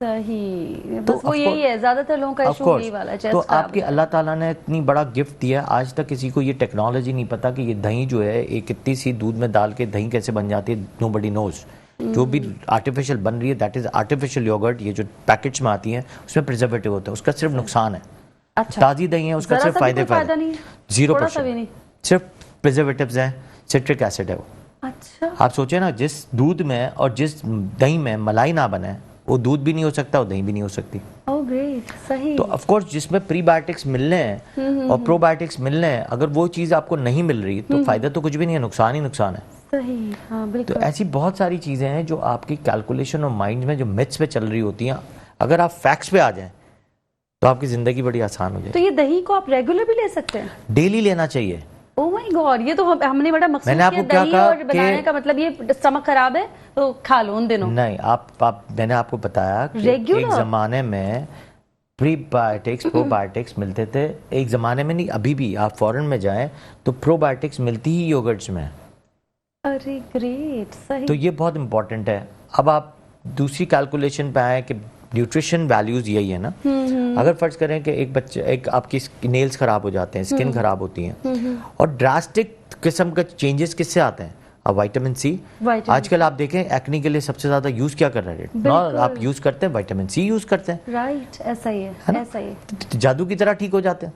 सही। बस वो यही है, ज्यादातर लोगों का इशू यही वाला है। तो आपके अल्लाह ताला ने इतनी बड़ा गिफ्ट दिया, आज तक किसी को ये टेक्नोलॉजी नहीं पता कि ये दही जो है एक इतनी सी दूध में डाल के दही कैसे बन जाती है, नोबडी नोज। जो भी आर्टिफिशियल बन रही है दैट इज आर्टिफिशियल योगर्ट। ये जो पैकेट्स में आती है उसमें प्रिजर्वेटिव होता है, उसका सिर्फ नुकसान है। अच्छा। ताजी दही है उसका सिर्फ फायदा 0%, सिर्फ प्रिजर्वेटिव्स हैं, सिट्रिक एसिड है वो। अच्छा, आप सोचे ना, जिस दूध में और जिस दही में मलाई ना बने, वो दूध भी नहीं हो सकता और दही भी नहीं हो सकती। ओह ग्रेट, सही। तो ऑफ कोर्स जिसमें प्रीबायोटिक्स मिलने हैं और प्रोबायोटिक्स मिलने हैं, अगर वो चीज़ आपको नहीं मिल रही तो फायदा तो कुछ भी नहीं है, नुकसान ही नुकसान है। सही, हाँ तो बिल्कुल। ऐसी बहुत सारी चीज़ें हैं जो आपकी कैलकुलेशन और माइंड में जो मिथ्स पे चल रही होती हैं, अगर आप फैक्ट्स पे आ जाएं तो आपकी ज़िंदगी बड़ी आसान हो जाए। तो ये दही को आप रेगुलर भी ले सकते हैं? डेली लेना चाहिए। ओह माय गॉड, ये तो हमने बड़ा मकसूद मैंने आपको किया, क्या दही कहा और बनाने कि- का मतलब ये स्टमक खराब है तो खा लो उन दिनों। नहीं, आप मैंने आपको बताया कि Regular? एक ज़माने में प्रीबायोटिक्स प्रोबायोटिक्स मिलते थे। एक ज़माने में नहीं, अभी भी आप फॉरेन में जाएं तो प्रोबायोटिक्स मिलती ही योगर्ट्स में है। अरे ग्रेट, सही। तो ये बहुत इंपॉर्टेंट है। अब आप दूसरी कैलकुलेशन पे आए कि न्यूट्रिशन वैल्यूज यही है ना। अगर फर्ज करें कि एक आपकी नेल्स खराब हो जाते हैं, स्किन खराब होती हैं, और ड्रास्टिक किस्म के चेंजेस किससे आते हैं? अब विटामिन सी। आजकल आप देखें एक्ने के लिए सबसे ज्यादा यूज क्या कर रहे हैं? बिल्कुल। आप यूज करते हैं विटामिन सी, यूज करते हैं, राइट, ऐसा ही है, ना? ऐसा ही है। तो जादू की तरह ठीक हो जाते हैं।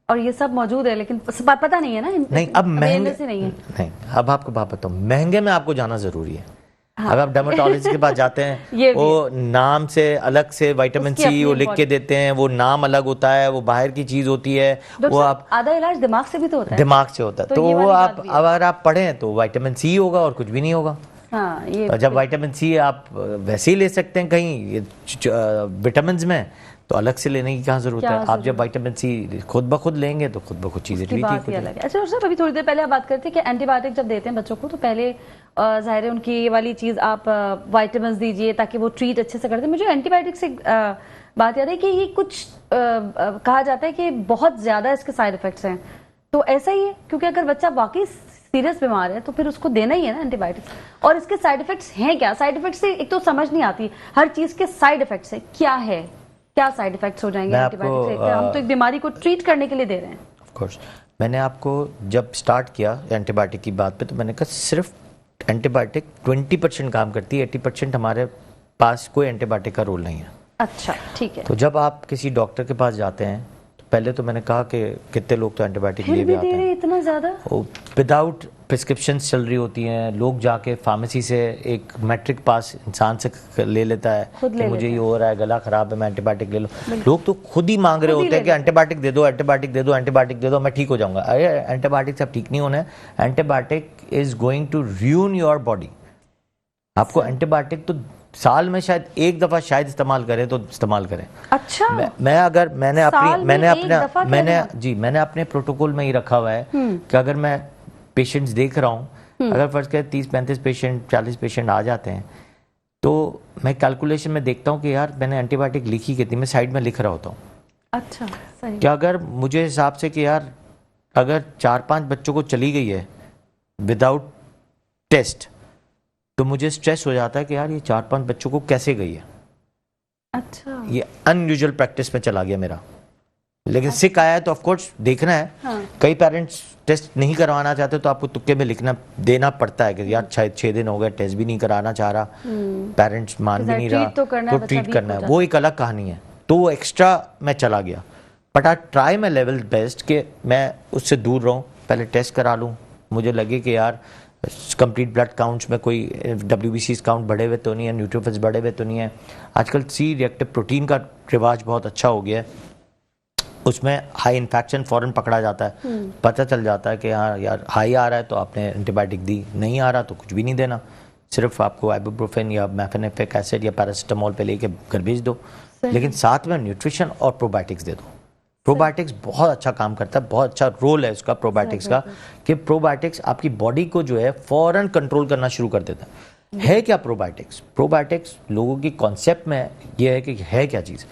और ये सब मौजूद है लेकिन पता नहीं है ना नहीं, अब महंगे से नहीं है। नहीं, अब आपको बात बताऊं, महंगे में आपको जाना जरूरी है। अब आप डर्मेटोलॉजिस्ट के पास जाते ये हैं, भी वो नाम से अलग से विटामिन उसकी सी अपनी वो लिख के देते हैं, वो नाम अलग होता है, वो बाहर की चीज होती है, डॉक्टर वो साहब, आप आधा इलाज दिमाग से भी तो होता है। दिमाग से होता है। तो तो ये वो वाली बात आप भी है। अगर आप पढ़ें तो विटामिन सी होगा और कुछ भी नहीं होगा। हाँ, ये और जब विटामिन सी आप वैसे ही ले सकते हैं कहीं विटामिन में, तो अलग से लेने की कहाँ जरूरत क्या है? आप जब विटामिन सी खुद ब खुद लेंगे तो खुद ब खुद चीजें की भी ठीक बात हो ही जाएंगी। अलग है। अच्छा डॉक्टर साहब, अभी थोड़ी देर पहले आप बात करते कि एंटीबायोटिक जब देते हैं बच्चों को तो पहले जाहिर है उनकी ये वाली चीज आप विटामिन दीजिए ताकि वो ट्रीट अच्छे से कर दे। मुझे एंटीबायोटिक से बात याद है कि ये कुछ कहा जाता है कि बहुत ज्यादा इसके साइड इफेक्ट्स हैं, तो ऐसा ही है? क्योंकि अगर बच्चा वाकई सीरियस बीमार है तो फिर उसको देना ही है ना एंटीबायोटिक्स। और इसके साइड इफेक्ट्स हैं क्या? साइड इफेक्ट्स से एक तो समझ नहीं आती, हर चीज के साइड इफेक्ट्स है क्या है, क्या साइड इफेक्ट्स हो जाएंगे मैं एंटीबायोटिक से? आपको, हम तो एक बीमारी को ट्रीट करने के लिए दे रहे हैं। ऑफ कोर्स मैंने आपको जब स्टार्ट किया एंटीबायोटिक की बात पे, तो मैंने कहा सिर्फ एंटीबायोटिक 20% काम करती है, 80% हमारे पास कोई एंटीबायोटिक का रोल नहीं है। अच्छा, ठीक है। तो जब आप किसी डॉक्टर के पास जाते हैं तो पहले तो मैंने कहा कि कितने लोग तो एंटीबायोटिक फिर लिए भी भी आते दे हैं, रहे इतना ज्यादा? विदाउट प्रिस्क्रिप्शन चल रही होती हैं। लोग जाके फार्मेसी से एक मैट्रिक पास इंसान से ले लेता है खुद कि ले मुझे लेता ये हो रहा है, गला खराब है, मैं एंटीबायोटिक ले लो। लोग तो खुद ही मांग रहे खुद ही होते हैं ले कि एंटीबायोटिक दे दो, एंटीबायोटिक दे दो, एंटीबायोटिक दे दो, मैं ठीक हो जाऊंगा। अरे एंटीबायोटिक से आप ठीक नहीं होना है। Antibiotic is going to ruin your body. आपको एंटीबायोटिक तो साल में शायद एक दफा शायद इस्तेमाल करें तो इस्तेमाल करें। अच्छा, मैं अगर मैंने साल अपनी में मैंने एक अपना दफा मैंने कहना? जी मैंने अपने प्रोटोकॉल में ही रखा हुआ है कि अगर मैं पेशेंट्स देख रहा हूँ, अगर फर्ज करें 30-35 पेशेंट 40 पेशेंट आ जाते हैं, तो मैं कैलकुलेशन में देखता हूँ कि यार मैंने एंटीबायोटिक लिखी कितनी, मैं साइड में लिख रहा होता हूँ। अच्छा, सही। कि अगर मुझे हिसाब से कि यार अगर 4-5 बच्चों को चली गई है विदाउट टेस्ट, तो मुझे स्ट्रेस हो जाता है कि यार ये 4-5 बच्चों को कैसे गई है। अच्छा, ये अनयूजुअल प्रैक्टिस में चला गया मेरा। लेकिन सिक आया है तो ऑफ कोर्स देखना है। हाँ। कई पेरेंट्स टेस्ट नहीं करवाना चाहते तो आपको तुक्के में लिखना देना पड़ता है कि यार शायद 6 दिन हो गए, टेस्ट भी नहीं कराना चाह रहा, पेरेंट्स मान भी नहीं रहा, ट्रीट तो करना है, बच्चा ट्रीट वीक करना हो है, जाता वो एक अलग कहानी है। तो वो एक्स्ट्रा मैं चला गया, but I try my level best कि मैं उससे दूर रहूँ। पहले टेस्ट करा लूँ, मुझे लगे कि यार कंप्लीट ब्लड काउंट्स में कोई WBCs काउंट बढ़े हुए तो नहीं है, न्यूट्रोफिल्स बढ़े हुए तो नहीं है। आजकल सी रिएक्टिव प्रोटीन का रिवाज बहुत अच्छा हो गया है, उसमें हाई इन्फेक्शन फौरन पकड़ा जाता है, पता चल जाता है कि हाँ यार हाई आ रहा है तो आपने एंटीबायोटिक दी, नहीं आ रहा तो कुछ भी नहीं देना, सिर्फ आपको आइबुप्रोफेन या मेफेनेफिक एसिड या पैरासीटामोल पे लेके घर भेज दो। लेकिन साथ में न्यूट्रिशन और प्रोबायोटिक्स दे दो। प्रोबायोटिक्स बहुत अच्छा काम करता है, बहुत अच्छा रोल है उसका प्रोबायोटिक्स का, कि प्रोबायोटिक्स आपकी बॉडी को जो है फौरन कंट्रोल करना शुरू कर देता है क्या प्रोबायोटिक्स? प्रोबायोटिक्स लोगों की कॉन्सेप्ट में ये है कि है क्या चीज़,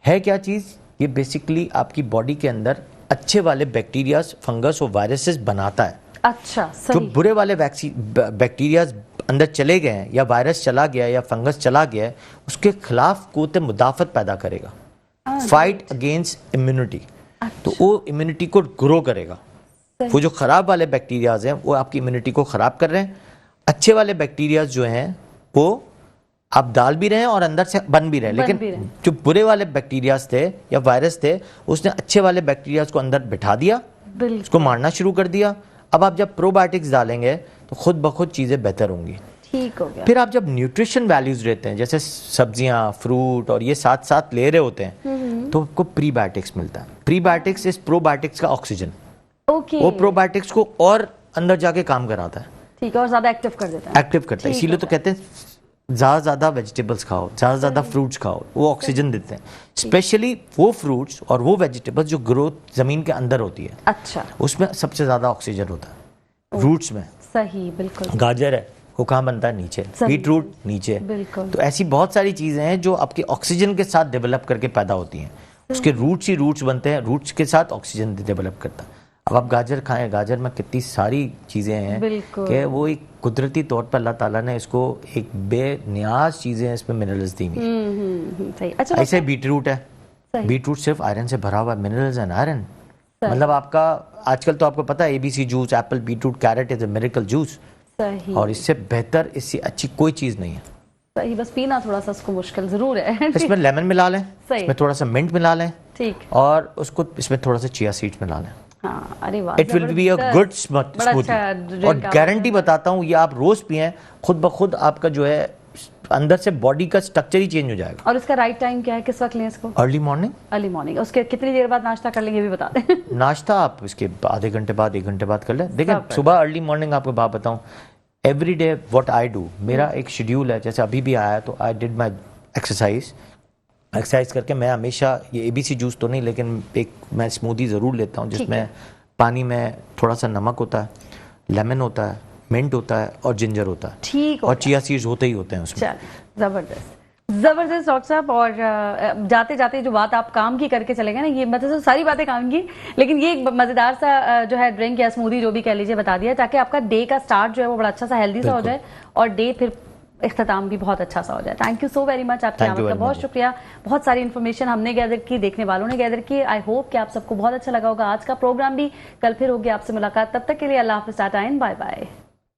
है क्या चीज़? ये बेसिकली आपकी बॉडी के अंदर अच्छे वाले बैक्टीरियाज, फंगस और वायरसेस बनाता है। अच्छा, जो सही। बुरे वाले बैक्टीरियाज अंदर चले गए हैं या वायरस चला गया या फंगस चला गया है, उसके खिलाफ कुव्वत मुदाफत पैदा करेगा, फाइट अगेंस्ट इम्यूनिटी। तो वो इम्यूनिटी को ग्रो करेगा। वो जो खराब वाले बैक्टीरियाज हैं वो आपकी इम्यूनिटी को खराब कर रहे हैं, अच्छे वाले बैक्टीरियाज जो हैं वो आप डाल भी रहे हैं और अंदर से बन भी रहे हैं। लेकिन जो बुरे वाले बैक्टीरियाज थे या वायरस थे, उसने अच्छे वाले बैक्टीरियाज को अंदर बिठा दिया, उसको मारना शुरू कर दिया। अब आप जब प्रोबायोटिक्स डालेंगे तो खुद ब खुद चीज़ें बेहतर होंगी। ठीक हो गया। फिर आप जब न्यूट्रिशन वैल्यूज लेते हैं, जैसे सब्जियां, फ्रूट और ये साथ साथ ले रहे होते हैं, तो आपको प्रीबायोटिक्स मिलता है। प्रीबायोटिक्स इस प्रोबायोटिक्स का ऑक्सीजन, ओके, वो प्रोबायोटिक्स को और अंदर जाके काम कराता है, ठीक है, और ज्यादा एक्टिव कर देता है। एक्टिव करता है। ठीक इसीलिए तो होता कहते हैं ज़्यादा वेजिटेबल्स खाओ, ज़्यादा फ्रूट्स खाओ, वो ऑक्सीजन देते हैं। स्पेशली वो फ्रूट्स और वो वेजिटेबल्स जो ग्रोथ ज़मीन के अंदर होती है, अच्छा, उसमें सबसे ज़्यादा ऑक्सीजन होता है। फ्रूट्स में सही, बिल्कुल गाजर है, वो कहाँ बनता है? नीचे। बीटरूट नीचे। बिल्कुल। तो ऐसी बहुत सारी चीज़ें हैं जो आपके ऑक्सीजन के साथ डेवलप करके पैदा होती हैं। उसके रूट्स ही रूट्स बनते हैं, रूट्स के साथ ऑक्सीजन डेवलप करता है। अब आप गाजर खाएं, गाजर में कितनी सारी चीज़ें हैं कि वो एक कुदरती तौर पर अल्लाह ताला ने इसको एक बेनियाज चीज़ें हैं, इसमें मिनरल्स दी हुई हैं। सही। अच्छा, ऐसे बीटरूट है, बीटरूट सिर्फ आयरन से भरा हुआ है, मिनरल्स एंड आयरन। मतलब आपका आजकल तो आपको पता है ABC juice, apple, beetroot, carrot is a miracle juice, सही, और इससे बेहतर, इससे अच्छी कोई चीज़ नहीं है। सही, बस पीना थोड़ा सा उसको मुश्किल जरूर है। इसमें लेमन मिला लें, सही। इसमें थोड़ा सा मिंट मिला लें, ठीक, और उसको इसमें थोड़ा सा चिया सीड्स मिला लें। हाँ, अरे वाह, it will be a good smoothie. और गारंटी बताता हूँ, ये आप रोज पिएं, खुद ब खुद आपका जो है अंदर से बॉडी का स्ट्रक्चर ही चेंज हो जाएगा। और इसका राइट टाइम क्या है, किस वक्त लें इसको? Early morning. Early morning. उसके कितनी देर बाद नाश्ता कर लेंगे, ये भी बता दें। नाश्ता आप इसके आधे घंटे बाद, 1 घंटे बाद कर लें। देखिए सुबह अर्ली मॉर्निंग, आपको बात बताऊं, every day what I do, मेरा एक शेड्यूल है। जैसे अभी भी आया तो आई डिड माई एक्सरसाइज करके मैं हमेशा ये एबीसी जूस तो नहीं, लेकिन एक मैं स्मूदी ज़रूर लेता हूँ जिसमें पानी में थोड़ा सा नमक होता है, लेमन होता है, मिंट होता है और जिंजर होता है। ठीक, और चिया सीड्स होते ही होते हैं उसमें। चल, जबरदस्त डॉक्टर साहब। और जाते जाते जो बात आप काम की करके चले गए ना, ये मतलब सारी बातें काम की, लेकिन ये एक मजेदार सा जो है ड्रिंक या स्मूदी जो भी कह लीजिए बता दिया, ताकि आपका डे का स्टार्ट जो है वो बड़ा अच्छा सा हेल्दी सा हो जाए, और डे फिर इख्तिताम भी बहुत अच्छा सा हो जाए। Thank you so very much, आपकी आमद का बहुत शुक्रिया। बहुत सारी इन्फॉर्मेशन हमने गैदर की, देखने वालों ने गैदर की। आई होप कि आप सबको बहुत अच्छा लगा होगा आज का प्रोग्राम भी। कल फिर होगी आपसे मुलाकात, तब तक के लिए अल्लाह हाफिज़, टाटा एंड बाय बाय।